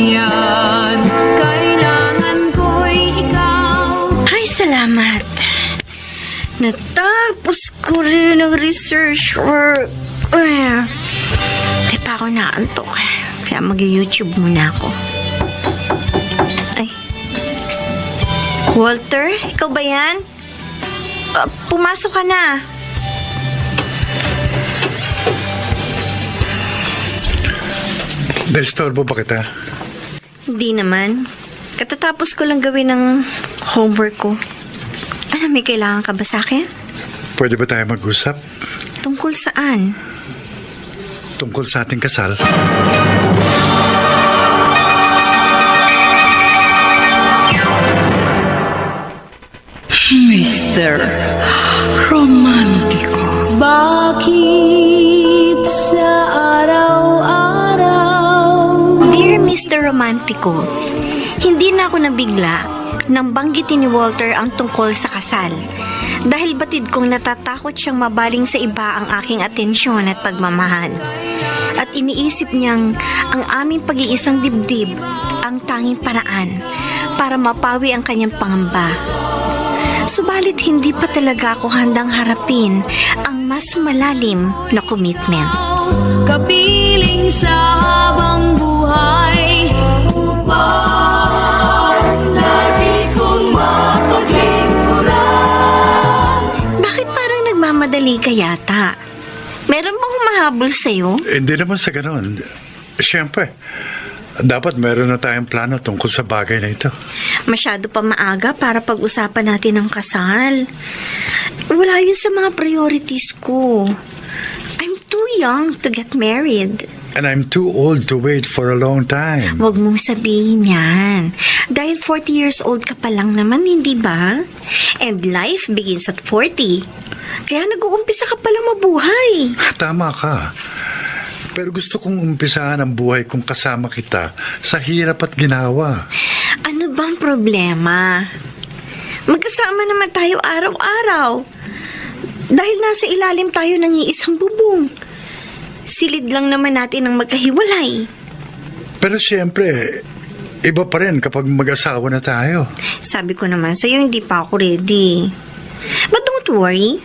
kamatayan. Kailangan ko'y ikaw. Ay, salamat. Natapos ko rin ang research work. Di pa ako naantok. Kaya mag-YouTube muna ako. Ay. Walter, ikaw ba yan? Pumasok ka na. Naistorbo ba kita? Hindi naman. Katatapos ko lang gawin ng homework ko. Ano, may kailangan ka ba sa akin? Pwede ba tayo mag-usap? Tungkol saan? Tungkol sa ating kasal? Mr. Romantico. Bakit sa araw-araw? Dear Mr. Romantico, hindi na ako nabigla nang banggitin ni Walter ang tungkol sa kasal. Dahil batid kong natatakot siyang mabaling sa iba ang aking atensyon at pagmamahal. At iniisip niyang ang aming pag-iisang dibdib ang tanging paraan para mapawi ang kanyang pangamba. Subalit hindi pa talaga ako handang harapin ang mas malalim na commitment. Kapiling sa habang buhay upang lagi kong mapaglingkuran. Bakit parang nagmamadali ka yata? Meron bang humahabol sa'yo? Hindi naman sa ganon. Siyempre, dapat meron na tayong plano tungkol sa bagay na ito. Masyado pa maaga para pag-usapan natin ang kasal. Wala yun sa mga priorities ko. I'm too young to get married. And I'm too old to wait for a long time. Huwag mong sabihin yan. Dahil 40 years old ka pa lang naman, hindi ba? And life begins at 40. Kaya nag-uumpisa ka palang mabuhay. Tama ka. Pero gusto kong umpisahan ang buhay kung kasama kita sa hirap at ginawa. Ano bang problema? Magkasama naman tayo araw-araw. Dahil nasa ilalim tayo ng iisang bubong. Silid lang naman natin ang magkahiwalay. Pero siyempre, iba pa rin kapag mag-asawa na tayo. Sabi ko naman sa'yo, hindi pa ako ready. But don't worry.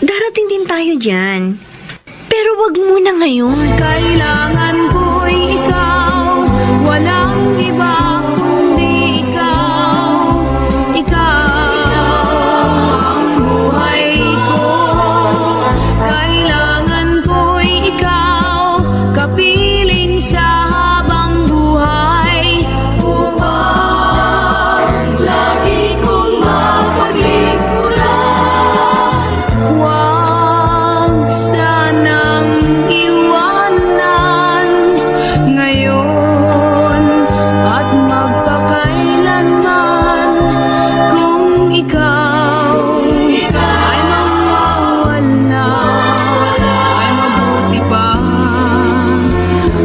Darating din tayo dyan. Pero wag muna ngayon. Kailangan ko'y ikaw, walang iba kundi ikaw. Ikaw ang buhay ko. Kailangan ko'y ikaw, kapiling sa habang buhay. Upang lagi kong mapaglingkuran. Huwag sanang iwanan ngayon at magpakailanman. Kung ikaw ay mawawala, ay mabuti pa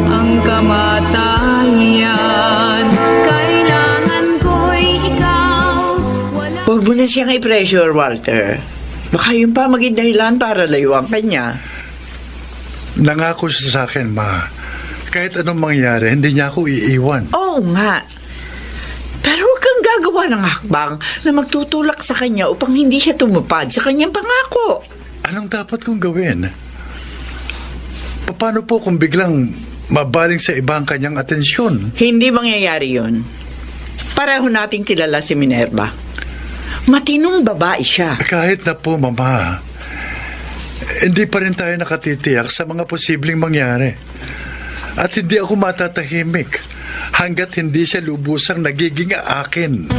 ang kamatayan. Kailangan ko'y ikaw. Huwag mo na siyang i-pressure, Walter. Baka yun pa maging dahilan para layuan ka niya. Nangako siya sa akin, Ma. Kahit anong mangyari, hindi niya ako iiwan. Oo nga. Pero huwag kang gagawa ng hakbang na magtutulak sa kanya upang hindi siya tumupad sa kanyang pangako. Anong dapat kong gawin? Paano po kung biglang mabaling sa iba ang kanyang atensyon? Hindi mangyayari yun. Pareho nating kilala si Minerva. Matinong babae siya. Kahit na po, Mama, hindi pa rin tayo nakatitiyak sa mga posibleng mangyari. At hindi ako matatahimik hanggat hindi siya lubusang nagiging akin.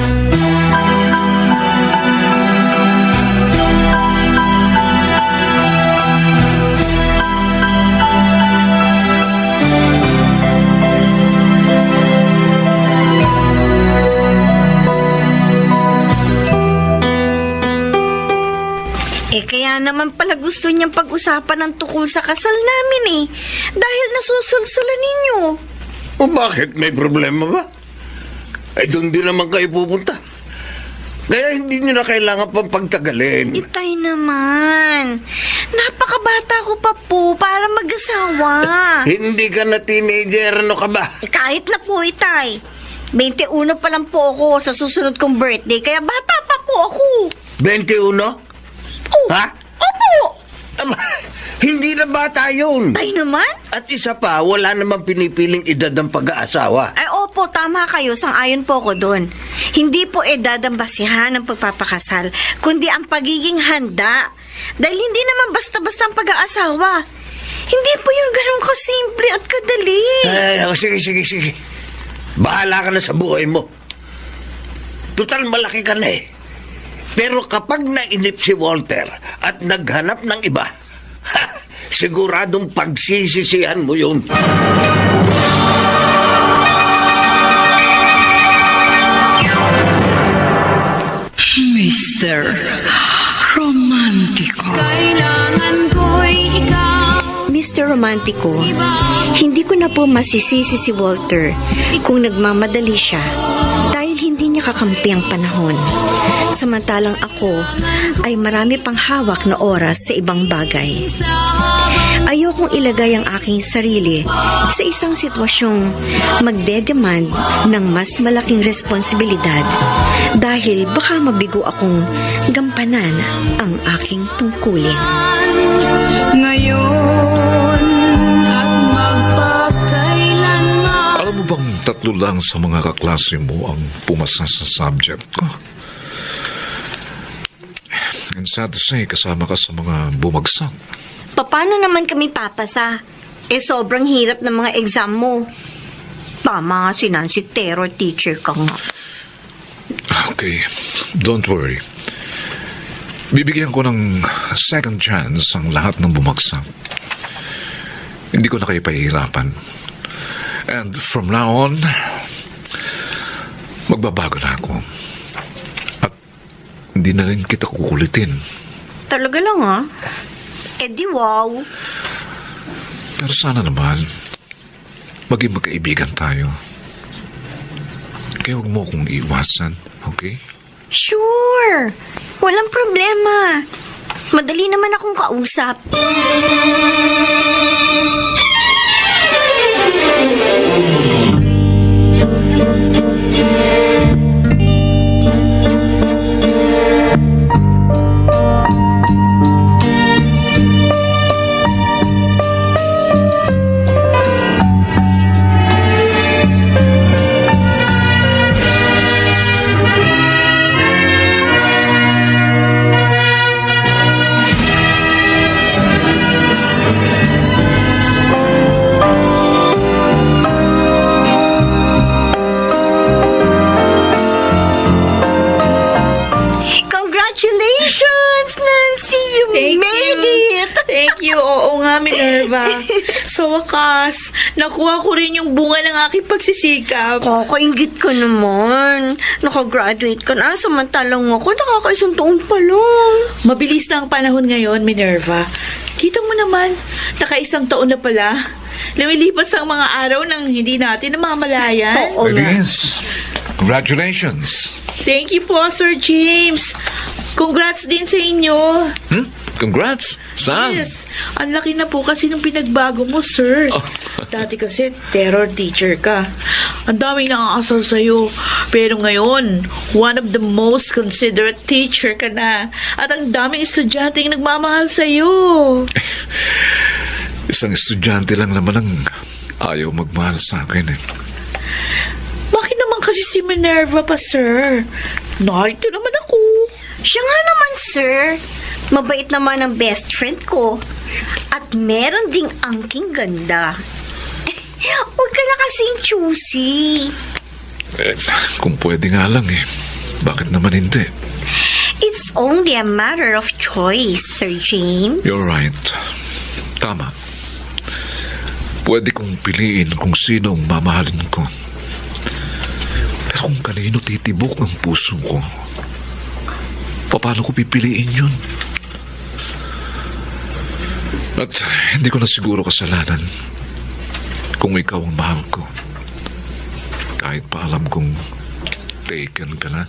Kaya naman pala gusto niyang pag-usapan ng tukol sa kasal namin Dahil nasusulsulan ninyo. O bakit? May problema ba? Ay doon din naman kayo pupunta. Kaya hindi nyo na kailangan pang pagtagalin. Itay naman. Napakabata ko pa po para mag-asawa. Hindi ka na teenager, ano ka ba? Kahit na po, Itay. 21 pa lang po ako sa susunod kong birthday, kaya bata pa po ako. 21? Oh, Ha? Opo! Aba, hindi na bata yun. Tay naman? At isa pa, wala namang pinipiling edad ng pag-aasawa. Ay, opo, tama kayo. Sang-ayon po ako doon. Hindi po edad ang basihan ng pagpapakasal, kundi ang pagiging handa. Dahil hindi naman basta-basta ang pag-aasawa. Hindi po yung ganun kasimple at kadali. Ay, sige. Bahala ka na sa buhay mo. Total, malaki ka na eh. Pero kapag nainip si Walter at naghanap ng iba, siguradong pagsisisihan mo yun. Mr. Romantico. Kailangan ko'y ikaw. Mr. Romantico, hindi ko na po masisisi si Walter kung nagmamadali siya dahil hindi niya kakampi ang panahon. Samantalang ako ay marami pang hawak na oras sa ibang bagay. Ayokong ilagay ang aking sarili sa isang sitwasyong magdedemand ng mas malaking responsibilidad dahil baka mabigo akong gampanan ang aking tungkulin. Ngayon at magpakailanman. Alam mo bang 3 lang sa mga kaklase mo ang pumasa sa subject ko? And sad to say, kasama ka sa mga bumagsak. Paano naman kami papasa? Sobrang hirap ng mga exam mo. Tama nga si Nancy, terror teacher ka nga. Okay, don't worry. Bibigyan ko ng second chance ang lahat ng bumagsak. Hindi ko na kayo pahihirapan. And from now on, magbabago na ako. At hindi na rin kita kukulitin. Talaga lang ah. Di wow. Pero sana naman, maging magkaibigan tayo. Kaya huwag mo akong iwasan, okay? Sure. Walang problema. Madali naman akong kausap. Congratulations, Nancy! You made it! Thank you. Oo nga, Minerva. Sa wakas, nakuha ko rin yung bunga ng aking pagsisikap. Kakaingit ka naman. Nakagraduate ka na, samantalang ako nakakaisang taon pa lang. Mabilis na ang panahon ngayon, Minerva. Kita mo naman, naka1 taon na pala. Lumilipas ang mga araw nang hindi natin namamalayan. Oo nga. Elise, congratulations. Thank you po, Sir James. Congrats din sa inyo. Congrats. Saan? Yes, ang laki na po kasi nung pinagbago mo, sir. Oh. Dati kasi terror teacher ka. Ang daming nakakasal sa'yo. Pero ngayon, one of the most considerate teacher ka na. At ang daming estudyante yung nagmamahal sa'yo. Isang estudyante lang naman ang ayaw magmahal sa akin eh. Bakit naman kasi si Minerva pa, sir? Narito naman ako. Siya nga naman, sir. Mabait naman ang best friend ko. At meron ding angking ganda. Huwag ka na kasing choosy. Kung pwede nga lang eh. Bakit naman hindi? It's only a matter of choice, Sir James. You're right. Tama. Pwede kong piliin kung sino ang mamahalin ko. Pero kung kanino titibok ang puso ko, paano ko pipiliin yun? At hindi ko na siguro kasalanan kung ikaw ang mahal ko. Kahit pa alam kong taken ka na.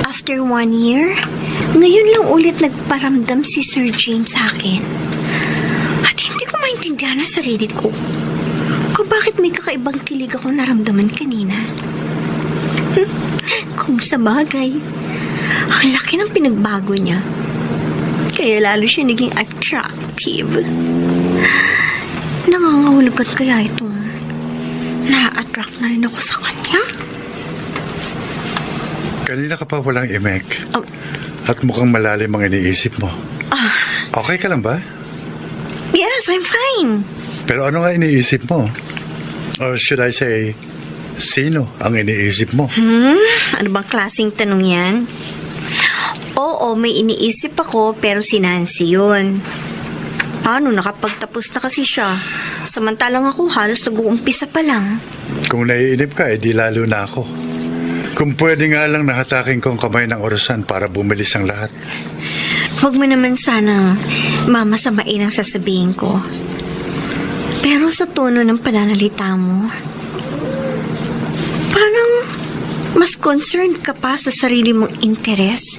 After 1 year, ngayon lang ulit nagparamdam si Sir James sa akin. At hindi ko maintindihan ang sarili ko kung bakit may kakaibang kilig ako naramdaman kanina. Kung sa bagay, ang laki ng pinagbago niya. Kaya lalo siya naging attractive. Nangangahulugan kaya itong na-attract na rin ako sa kanya? Kanina ka pa walang imek. Oh. At mukhang malalim ang iniisip mo. Okay ka lang ba? Yes, I'm fine. Pero ano nga iniisip mo? Or should I say, sino ang iniisip mo? Ano bang klaseng tanong yan? Oo, may iniisip ako pero si Nancy yun. Paano, nakapagtapos na kasi siya. Samantalang ako halos nag-uumpisa pa lang. Kung naiinip ka, edi lalo na ako. Kung pwede nga lang nakataking kong kamay ng orasan para bumilis ang lahat. Huwag mo naman sanang mamasamain ang sasabihin ko. Pero sa tono ng pananalita mo, parang mas concerned ka pa sa sarili mong interes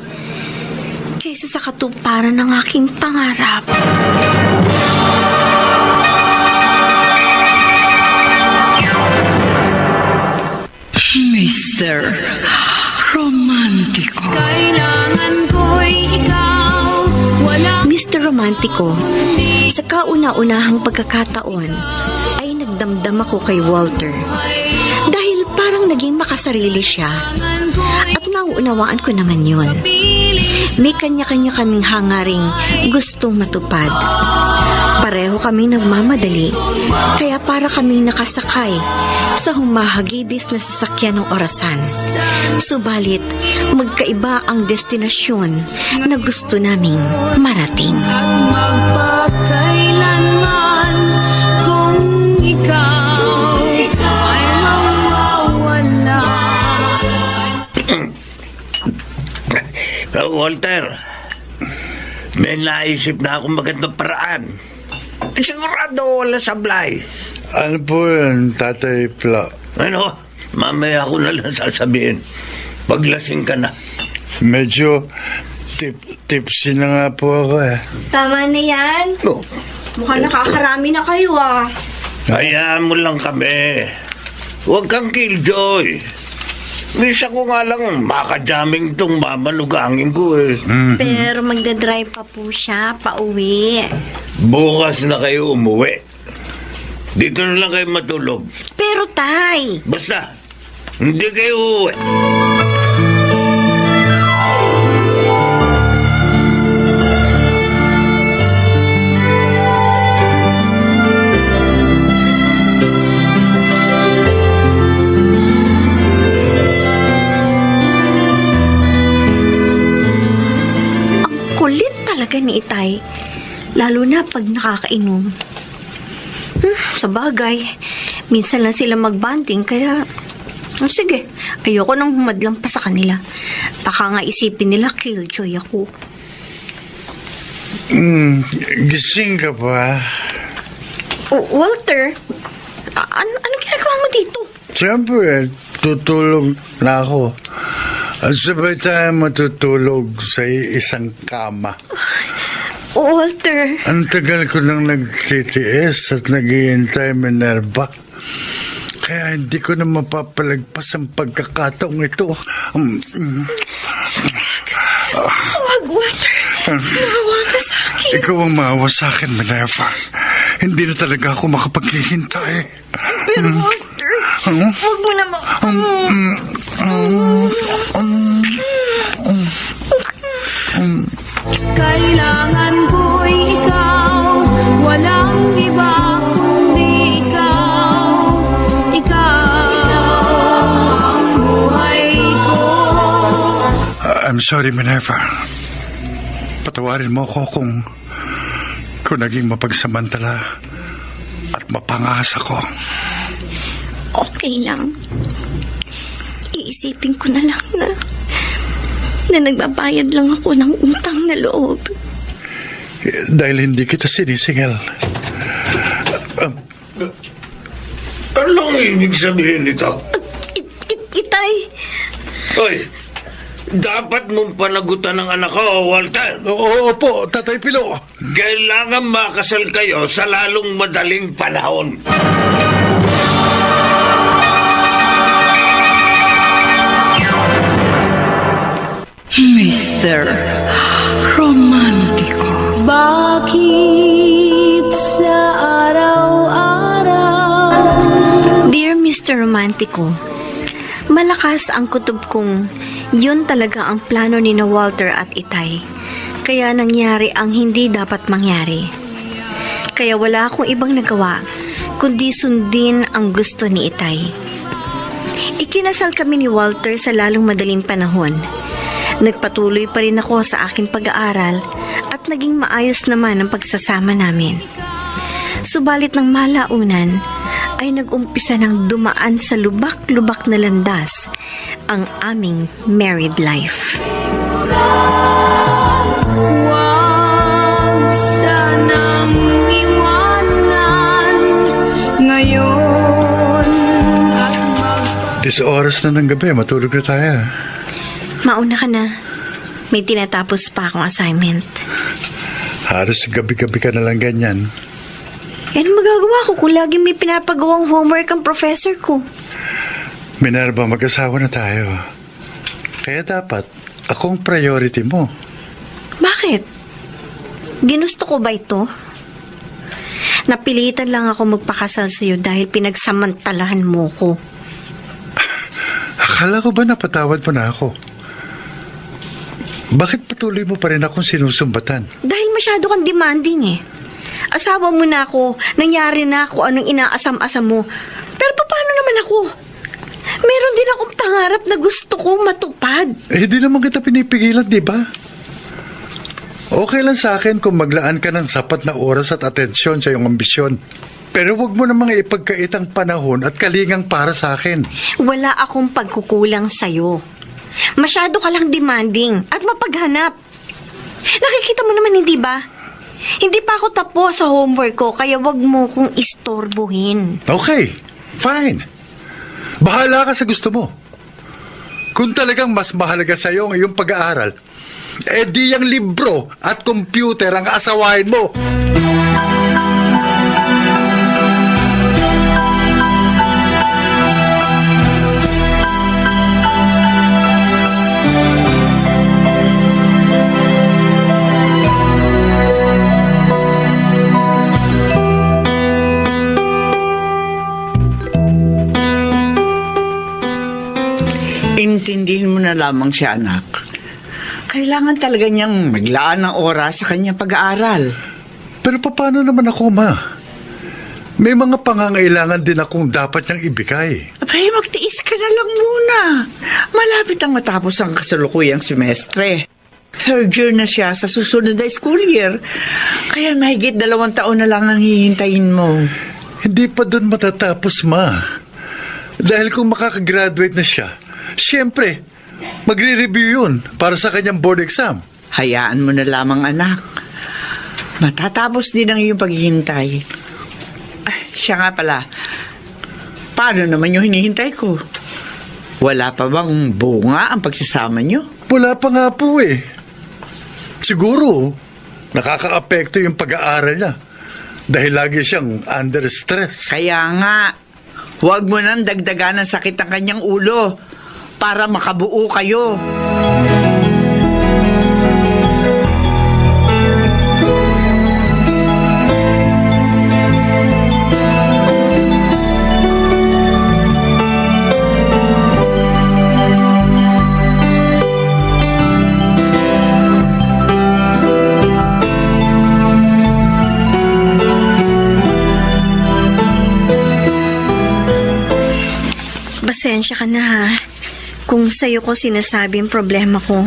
kaysa sa katuparan ng aking pangarap. Mr. Romántico. Kailangan ko'y ikaw, walang Mr. Romantico, sa kauna-unahang pagkakataon ay nagdamdam ako kay Walter dahil parang naging makasarili siya at nauunawaan ko naman yun. May kanya-kanya kaming hangaring gustong matupad. Pareho kaming nagmamadali kaya para kaming nakasakay sa humahagibis na sasakyan ng orasan. Subalit, magkaiba ang destinasyon na gusto naming marating. magpakailanman kung ikaw ay mawawala. Walter, may naisip na akong magandang paraan. Sigurado wala sablay. Ano po yun, Tatay Pla? Ano, mamaya ako na lang sasabihin. Paglasing ka na. Medyo tipsy na nga po ako eh. Tama na yan. No, Mukhang nakakarami na kayo hayaan mo lang kami. Huwag kang killjoy. Misa ko nga lang makajaming itong mamanugangin ko eh. Pero magdadrive pa po siya, pauwi. Bukas na kayo umuwi. Dito na lang kayo matulog. Pero tay, Basta, hindi kayo uuwi. kulit talaga ni Itay. Lalo na pag nakakainom. Sa bagay, minsan lang sila magbanding kaya... sige, ayoko nang humadlang pa sa kanila. Baka nga isipin nila killjoy ako. Gising ka ba? Walter, anong ginagawa mo dito? Siyempre, tutulog na ako. At sabay tayo matutulog sa isang kama. Walter, Ang tagal ko nang nagtitiis at naghihintay, Minerva. Kaya hindi ko na mapapalagpas ang pagkakataong ito. wag Walter. Maawa ka sa akin. Ikaw ang maawa sa akin, Minerva. Hindi na talaga ako makapaghihintay. Pero Walter, wag mo naman. Kailangan ko'y ikaw, walang iba kundi ikaw. Ikaw ang buhay ko. I'm sorry, Minerva. Patawarin mo ako kung naging mapagsamantala at mapangas ako. Okay lang. Iisipin ko na lang na nagbabayad lang ako ng utang na loob. Dahil hindi kita sinisingil. Anong ibig sabihin nito? Itay, Hoy, dapat mong panagutan ng anak ko, Walter. Oo po, Tatay Pilo. Kailangan makasal kayo sa lalong madaling panahon. Mr. Romántico. Bakit sa araw-araw dear Mr. Romantico, malakas ang kutob kong yun talaga ang plano ni na Walter at Itay. Kaya nangyari ang hindi dapat mangyari. Kaya wala akong ibang nagawa kundi sundin ang gusto ni Itay. Ikinasal kami ni Walter sa lalong madaling panahon. Nagpatuloy pa rin ako sa aking pag-aaral at naging maayos naman ang pagsasama namin. Subalit ng malaunan ay nag-umpisa ng dumaan sa lubak-lubak na landas ang aming married life. Huwag sanang iwanan ngayon at 10 oras na ng gabi, matulog na tayo. Mauna ka na. May tinatapos pa akong assignment. Halos gabi-gabi ka na lang ganyan. Ano magagawa ko kung lagi may pinapagawang homework ang professor ko? Minerva, mag-asawa na tayo. Kaya dapat, akong priority mo. Bakit? Ginusto ko ba ito? Napilitan lang ako magpakasal sa'yo dahil pinagsamantalahan mo ko. Akala ko ba napatawad mo na ako? Bakit patuloy mo pa rin akong sinusumbatan? Dahil masyado kang demanding eh. Asawa mo na ako, nangyari na ako anong inaasam-asam mo. Pero paano naman ako? Meron din akong pangarap na gusto kong matupad. Eh, di naman kita pinipigilan, di ba? Okay lang sa akin kung maglaan ka ng sapat na oras at atensyon sa iyong ambisyon. Pero huwag mo namang ipagkait ang panahon at kalingang para sa akin. Wala akong pagkukulang sa'yo. Masyado ka lang demanding at mapaghanap. Nakikita mo naman, hindi ba? Hindi pa ako tapos sa homework ko, kaya wag mo kong istorbohin. Okay, fine. Bahala ka sa gusto mo. Kung talagang mas mahalaga sa iyo ang iyong pag-aaral, eh di yung libro at computer ang asawahin mo. Intindihin mo na lamang siya, anak. Kailangan talaga niyang maglaan ng oras sa kanyang pag-aaral. Pero paano naman ako, ma? May mga pangangailangan din akong dapat niyang ibigay. Abay, magtiis ka na lang muna. Malapit ang matapos ang kasalukuyang semestre. 3rd year na siya sa susunod na school year. Kaya mahigit 2 taon na lang ang hihintayin mo. Hindi pa doon matatapos, ma. Dahil kung makakagraduate na siya, siyempre, magre-review yun para sa kanyang board exam. Hayaan mo na lamang, anak. Matatapos din ang iyong paghihintay. Ay, siya nga pala. Paano naman yung hinihintay ko? Wala pa bang bunga ang pagsasama niyo? Wala pa nga po eh. Siguro, nakaka-apekto yung pag-aaral niya. Dahil lagi siyang under stress. Kaya nga, huwag mo nang dagdagan ng sakit ang kanyang ulo para makabuo kayo. Pasensya ka na ha. Kung sa'yo ko sinasabi ang problema ko.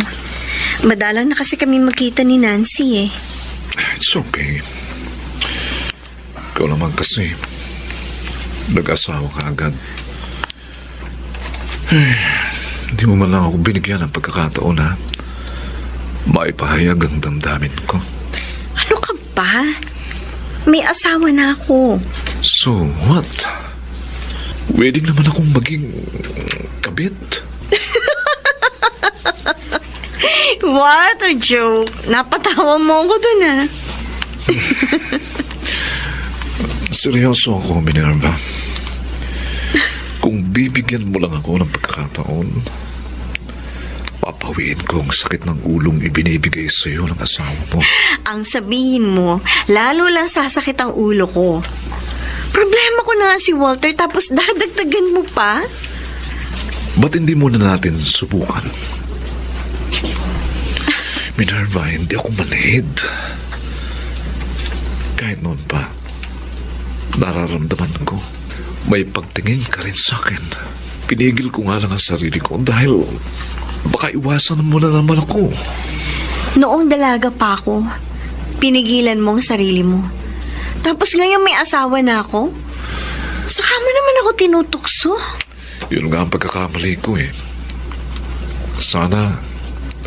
Madalang na kasi kami magkita ni Nancy eh. It's okay. Ikaw naman kasi, nag-asawa ka agad. Hindi mo man lang ako binigyan ng pagkakataon na maipahayag ang damdamin ko. Ano ka ba? May asawa na ako. So, what? Pwede naman akong maging kabit. What a joke. Napatawa mo ako dun, ah. Seryoso ako, Minerva. Kung bibigyan mo lang ako ng pagkakataon, papawiin ko ang sakit ng ulong ibinibigay sa iyo ng asawa mo. Ang sabihin mo, lalo lang sasakit ang ulo ko. Problema ko na nga si Walter tapos dadagdagan mo pa? Ba't hindi muna natin subukan? Minerva, hindi ako manhid. Kahit noon pa, nararamdaman ko, may pagtingin ka rin sa akin. Pinigil ko nga lang ang sarili ko dahil baka iwasan mo na naman ako. Noong dalaga pa ako, pinigilan mo ang sarili mo. Tapos ngayon may asawa na ako? Saka mo naman ako tinutukso? Yun nga ang pagkakamali ko eh. Sana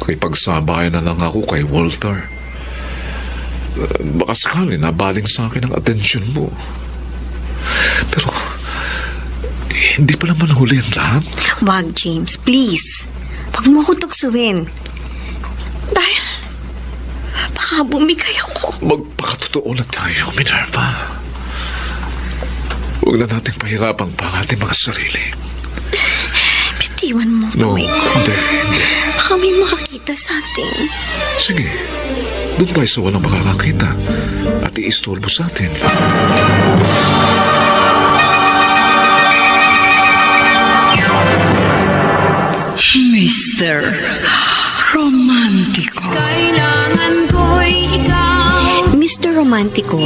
nakipagsabayan na lang ako kay Walter. Baka sakali nabaling sa akin ang atensyon mo. Pero hindi pa naman huli ang lahat. Wag, James. Please. Huwag mo ako tuksuin. Dahil baka bumigay ako. Magpakatotoo na tayo, Minerva. Huwag na nating pahirapan pa ang ating mga sarili. Bitiwan mo ang No, kamay ko. hindi. Baka may makakita sa atin. Sige, doon tayo sa walang makakakita at iistorbo sa atin. Mr. Romantico. Kailangan ko'y ikaw. Mr. Romantico,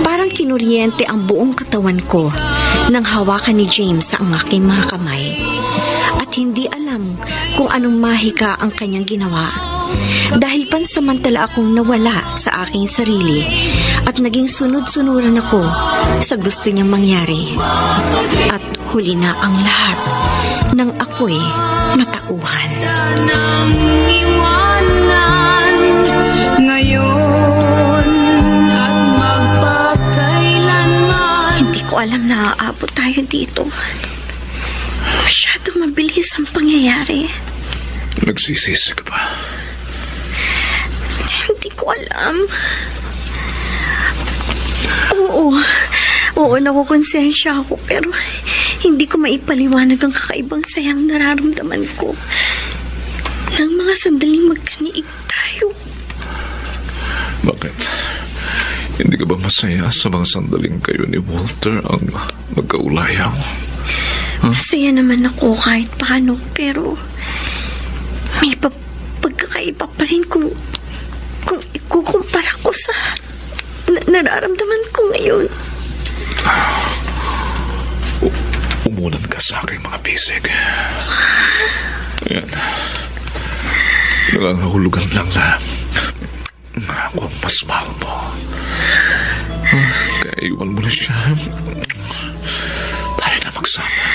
parang kinuryente ang buong katawan ko nang hawakan ni James sa aking mga kamay. At hindi alam kung anong mahika ang kanyang ginawa. Dahil pansamantala akong nawala sa aking sarili at naging sunod-sunuran ako sa gusto niyang mangyari. At huli na ang lahat nang ako'y matauhan. Sanang iwanan ngayon at magpakailanman. Hindi ko alam na aabot tayo dito. Masyadong mabilis ang pangyayari. Nagsisisi ka ba? Hindi ko alam. Oo, nakukonsensya ako pero hindi ko maipaliwanag ang kakaibang sayang nararamdaman ko ng mga sandaling magkaniig tayo. Bakit? Hindi ka ba masaya sa mga sandaling kayo ni Walter ang magkaulayaw? Masaya naman ako kahit paano pero may pagkakaiba pa rin kung ikukumpara ko sa nararamdaman ko ngayon. Umulan ka sa aking mga bisig. Ayan. Nangangahulugan lang na ako ang mas mahal mo. Kaya iwan mo na siya. Tayo na magsama.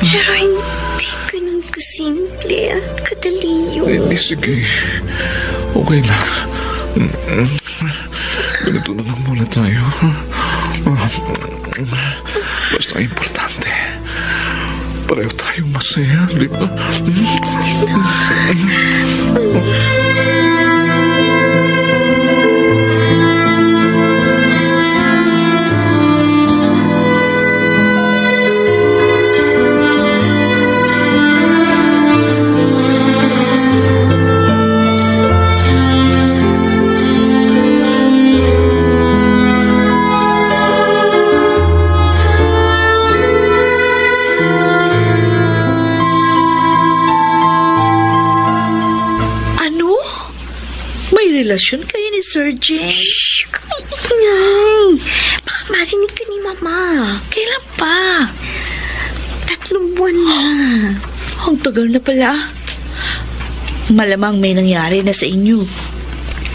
Pero hindi ganun kasimple at kadali yun. Hindi, sige. Okay lang. Ganito na lang muna tayo. Basta importante. Pareho tayong masaya, di ba? Relasyon kayo ni Sir James? Shhh! Ingay! Baka marinig ka ni Mama. Kailan pa? 3 buwan na. Ang tagal na pala. Malamang may nangyari na sa inyo.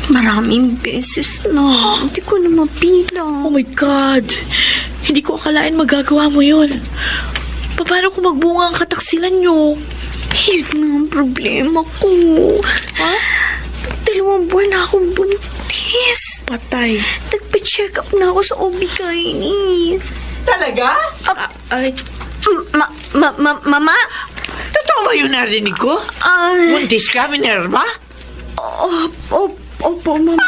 Maraming beses na. Hindi ko na mabilang. Oh my God! Hindi ko akalain magagawa mo yun. Paano kung magbunga ang kataksilan nyo? Yun nga ang problema ko. Ha? 2 buwan na akong buntis. Patay. Nagpa-check up na ako sa OB-GYN. Talaga? Ay, Mama? Totoo ba yung narinig ko? Buntis ka, Minerva? Opo, Mama.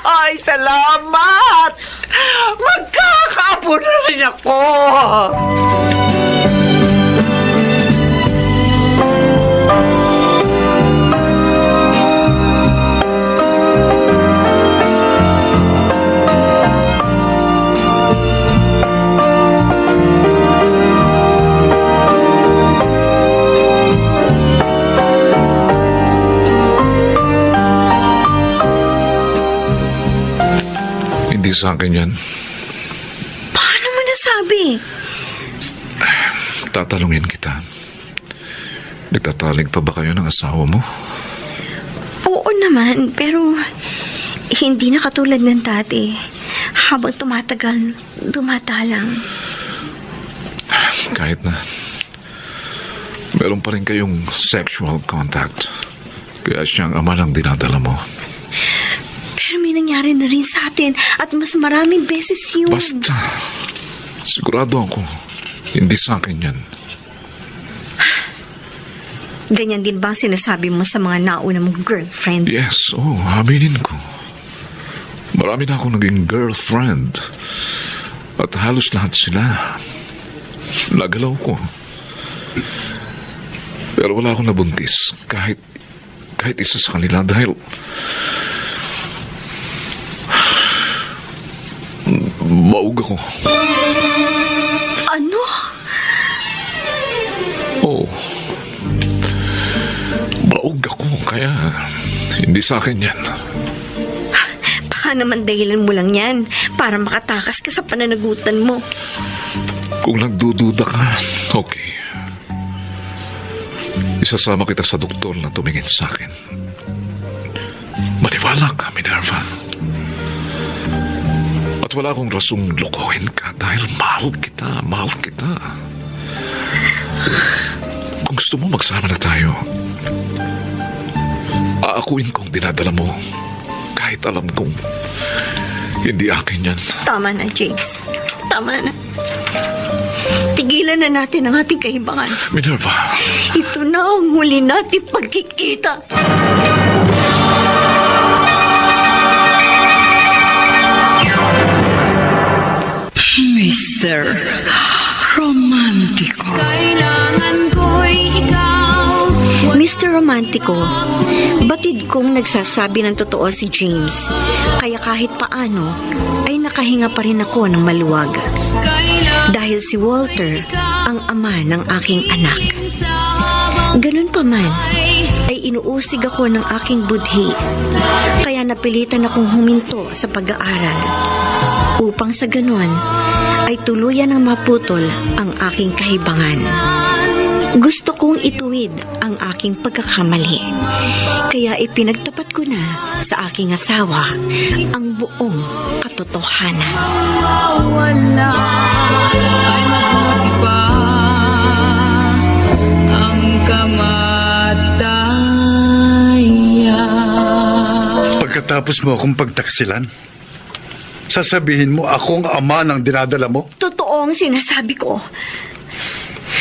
Ay, salamat! Magkakaapo na rin ako! Hindi sa akin yan. Paano mo nasabi? Tatalungin kita. Nagtatalig pa ba kayo ng asawa mo? Oo naman, pero hindi na katulad ng dati. Habang tumatagal, dumatalang. Kahit na meron pa rin kayong sexual contact. Kaya siyang ama ng dinadala mo. Pero may nangyari na rin sa atin at mas maraming beses yun. Basta, sigurado ako, hindi sa akin yan. Ganyan din ba ang sinasabi mo sa mga nauna mong girlfriend? Yes, aminin ko. Marami na akong naging girlfriend. At halos lahat sila. Nagalaw ko. Pero wala akong nabuntis. Kahit isa sa kanila dahil maug ako. Ano? Oo. Maug ako, kaya hindi sa akin yan. Baka naman dahilan mo lang yan para makatakas ka sa pananagutan mo. Kung nagdududa ka, okay. Isasama kita sa doktor na tumingin sa akin. Maniwala ka, Minerva. At wala akong rasong lokohin ka dahil mahal kita. Kung gusto mo, magsama na tayo. Aakuin kong dinadala mo kahit alam kong hindi akin yan. Tama na, James. Tama na. Tigilan na natin ang ating kahibangan. Minerva. Ito na ang huli nating pagkikita. Mr. Romantiko. Kailangan ko'y ikaw. Mr. Romantico, batid kong nagsasabi ng totoo si James. Kaya kahit paano, ay nakahinga pa rin ako ng maluwag. Dahil si Walter ang ama ng aking anak. Ganun pa man, ay inuusig ako ng aking budhi. Kaya napilitan akong huminto sa pag-aaral. Upang sa ganun, ay tuluyan ng maputol ang aking kahibangan. Gusto kong ituwid ang aking pagkakamali. Kaya ipinagtapat ko na sa aking asawa ang buong katotohanan. Wala ay mabuti pa ang kamatayan. Pagkatapos mo akong pagtaksilan, sasabihin mo akong ama ng dinadala mo? Totoo ang sinasabi ko.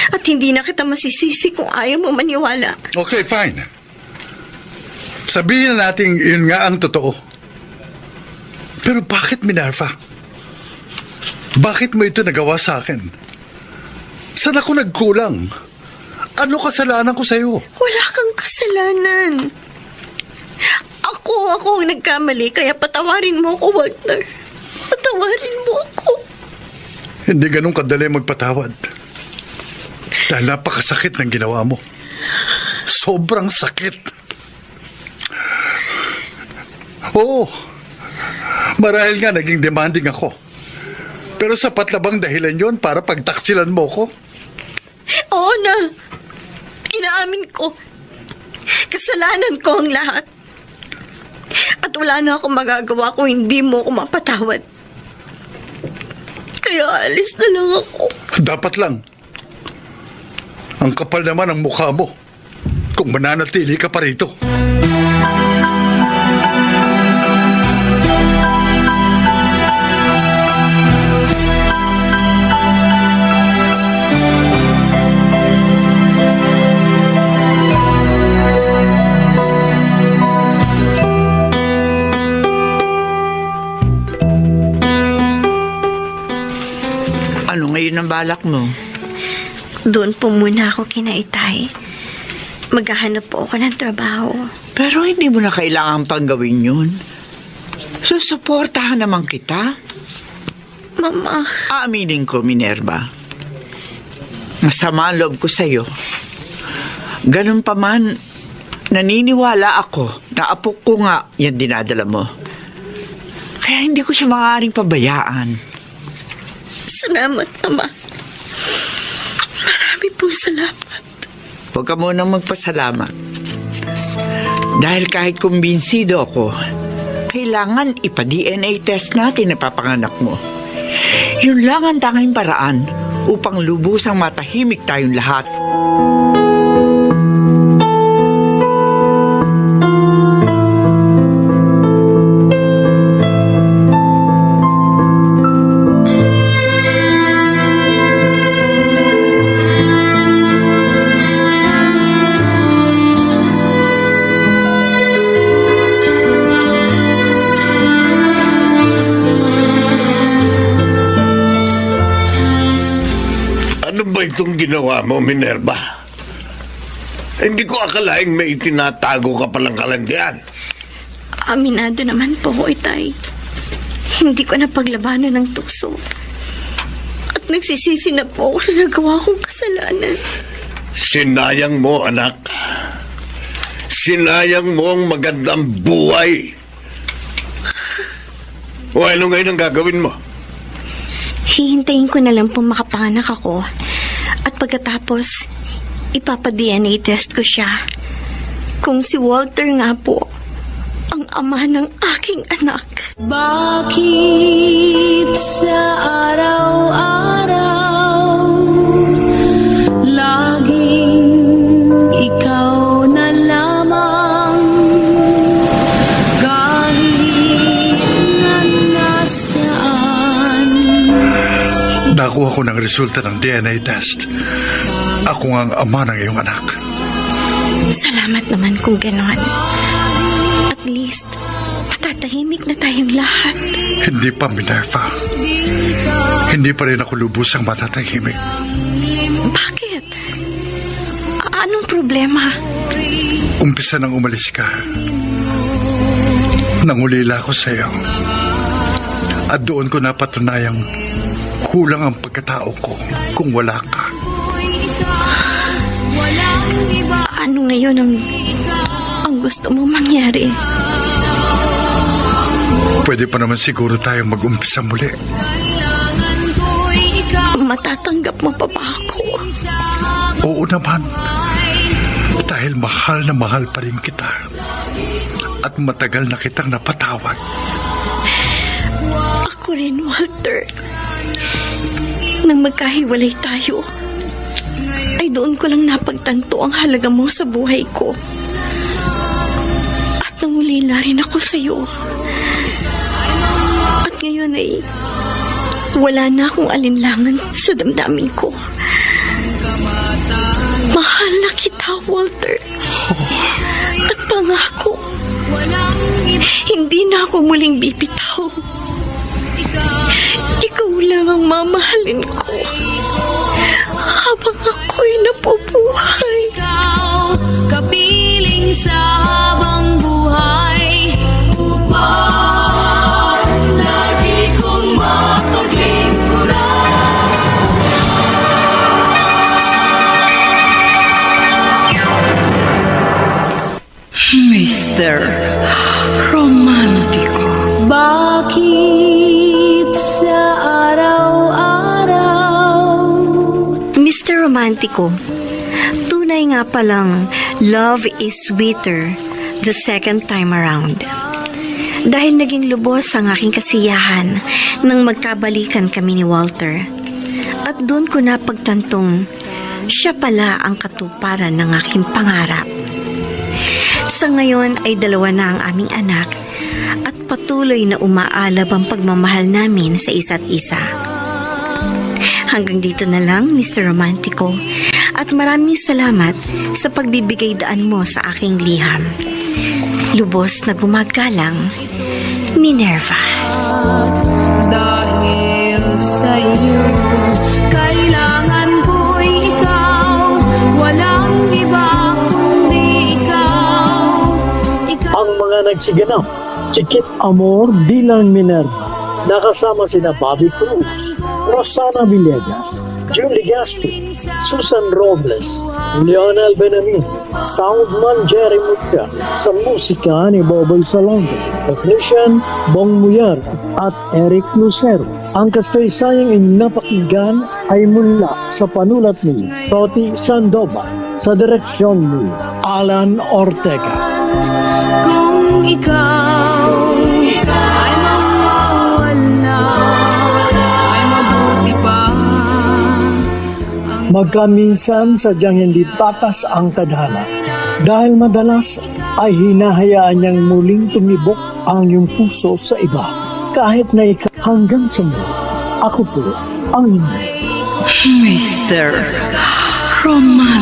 At hindi na kita masisisi kung ayaw mo maniwala. Okay, fine. Sabihin na natin yun nga ang totoo. Pero bakit, Minerva? Bakit mo ito nagawa sa akin? Saan ako nagkulang? Ano kasalanan ko sa'yo? Wala kang kasalanan. Ako ang nagkamali, kaya patawarin mo ako, Walter. Patawarin mo ako. Hindi ganun kadali magpatawad. Dahil napakasakit ng ginawa mo. Sobrang sakit. Oo. Marahil nga naging demanding ako. Pero sapat na bang dahilan yon para pagtaksilan mo ko? Oo na. Inaamin ko. Kasalanan ko ang lahat. At At wala na akong magagawa kung hindi mo ako mapatawad. Kaya alis na lang ako. Dapat lang. Ang kapal naman ang mukha mo kung mananatili ka pa rito. Ano ngayon ang balak mo? Doon po muna ako kina Itay. Maghahanap po ako ng trabaho. Pero hindi mo na kailangan pang gawin yun. Susuportahan naman kita. Mama, Aaminin ko, Minerva. Masama ang loob ko sa'yo. Ganun pa man, naniniwala ako na apo ko nga yan dinadala mo. Kaya hindi ko siya maaaring pabayaan. salamat, Mama. Marami pong salamat. Huwag ka munang magpasalamat. Dahil kahit kumbinsido ako, kailangan ipa-DNA test natin na papanganak mo. Yun lang ang tanging paraan upang lubusang matahimik tayong lahat. Ano ba itong ginawa mo, Minerva? Hindi ko akalaing may itinatago ka palang kalandian. Aminado naman po ko, Itay. Hindi ko na paglabanan ng tukso. At nagsisisi na po ako sa nagawa kong kasalanan. Sinayang mo, anak. Sinayang mo ang magandang buhay. O ano ngayon ang gagawin mo? Hihintayin ko na lang po makapanganak ako. At pagkatapos, ipapa-DNA test ko siya. Kung si Walter nga po, ang ama ng aking anak. Bakit sa araw-araw laging ikaw na lamang kahit na nasaan? Nakuha ko ng resulta ng DNA test. Ako nga ang ama ng iyong anak. Salamat naman kung ganon. At least, matatahimik na tayong lahat. Hindi pa, Minerva. Hindi pa rin ako lubusang matatahimik. Bakit? Anong problema? Umpisa nang umalis ka. Nangulila ako sa iyo. At doon ko napatunayang kulang ang pagkatao ko kung wala ka. Ano ngayon ang gusto mo mangyari? Pwede pa naman siguro tayong mag-umpisa muli. Matatanggap mo pa ba ako? Oo naman. Dahil mahal na mahal pa rin kita. At matagal na kitang napatawad. Ako rin, Walter. Nang magkahiwalay tayo, ay doon ko lang napagtanto ang halaga mo sa buhay ko. At nangulila rin ako sa iyo. At ngayon ay wala na akong alinlangan sa damdamin ko. Mahal na kita, Walter. At pangako, hindi na ako muling bibitaw. Ikaw lang ang mamahalin ko habang ako'y napubuhay. Ikaw, kapiling sa habang buhay upang lagi kong mapaglingkuran. Mr. Romantico. Bakit sa araw-araw Mr. Romantico, tunay nga palang love is sweeter the second time around. Dahil naging lubos ang aking kasiyahan nang magkabalikan kami ni Walter. At doon ko napagtantong siya pala ang katuparan ng aking pangarap. Sa ngayon ay 2 na ang aming anak at patuloy na umaalab ang pagmamahal namin sa isa't isa. Hanggang dito na lang, Mr. Romantico, at maraming salamat sa pagbibigay daan mo sa aking liham. Lubos na gumagalang, Minerva. Dahil sa iyo, kailangan ko'y ikaw. Walang iba kundi ikaw. Ang mga nagsiganap, Chiquit Amor bilang Minerva, nakasama sina Bobby Cruz, Rosana Villegas, Julie Gaspi, Susan Robles, Lionel Benamin, soundman Jerry Mutka, sa musika ni Boboy Salonga, technician Bong Muyar at Eric Lucero. Ang kasaysayang napakinggan ay mula sa panulat ni Toti Sandoval, sa direksyon ni Alan Ortega. Kung ikaw ay mawawala, ay mabuti pa. Magkaminsan sadyang hindi patas ang tadhana dahil madalas ay hinahayaan niyang muling tumibok ang iyong puso sa iba kahit na hanggang sa muli. Ako po ang inyo. Mr. Roman.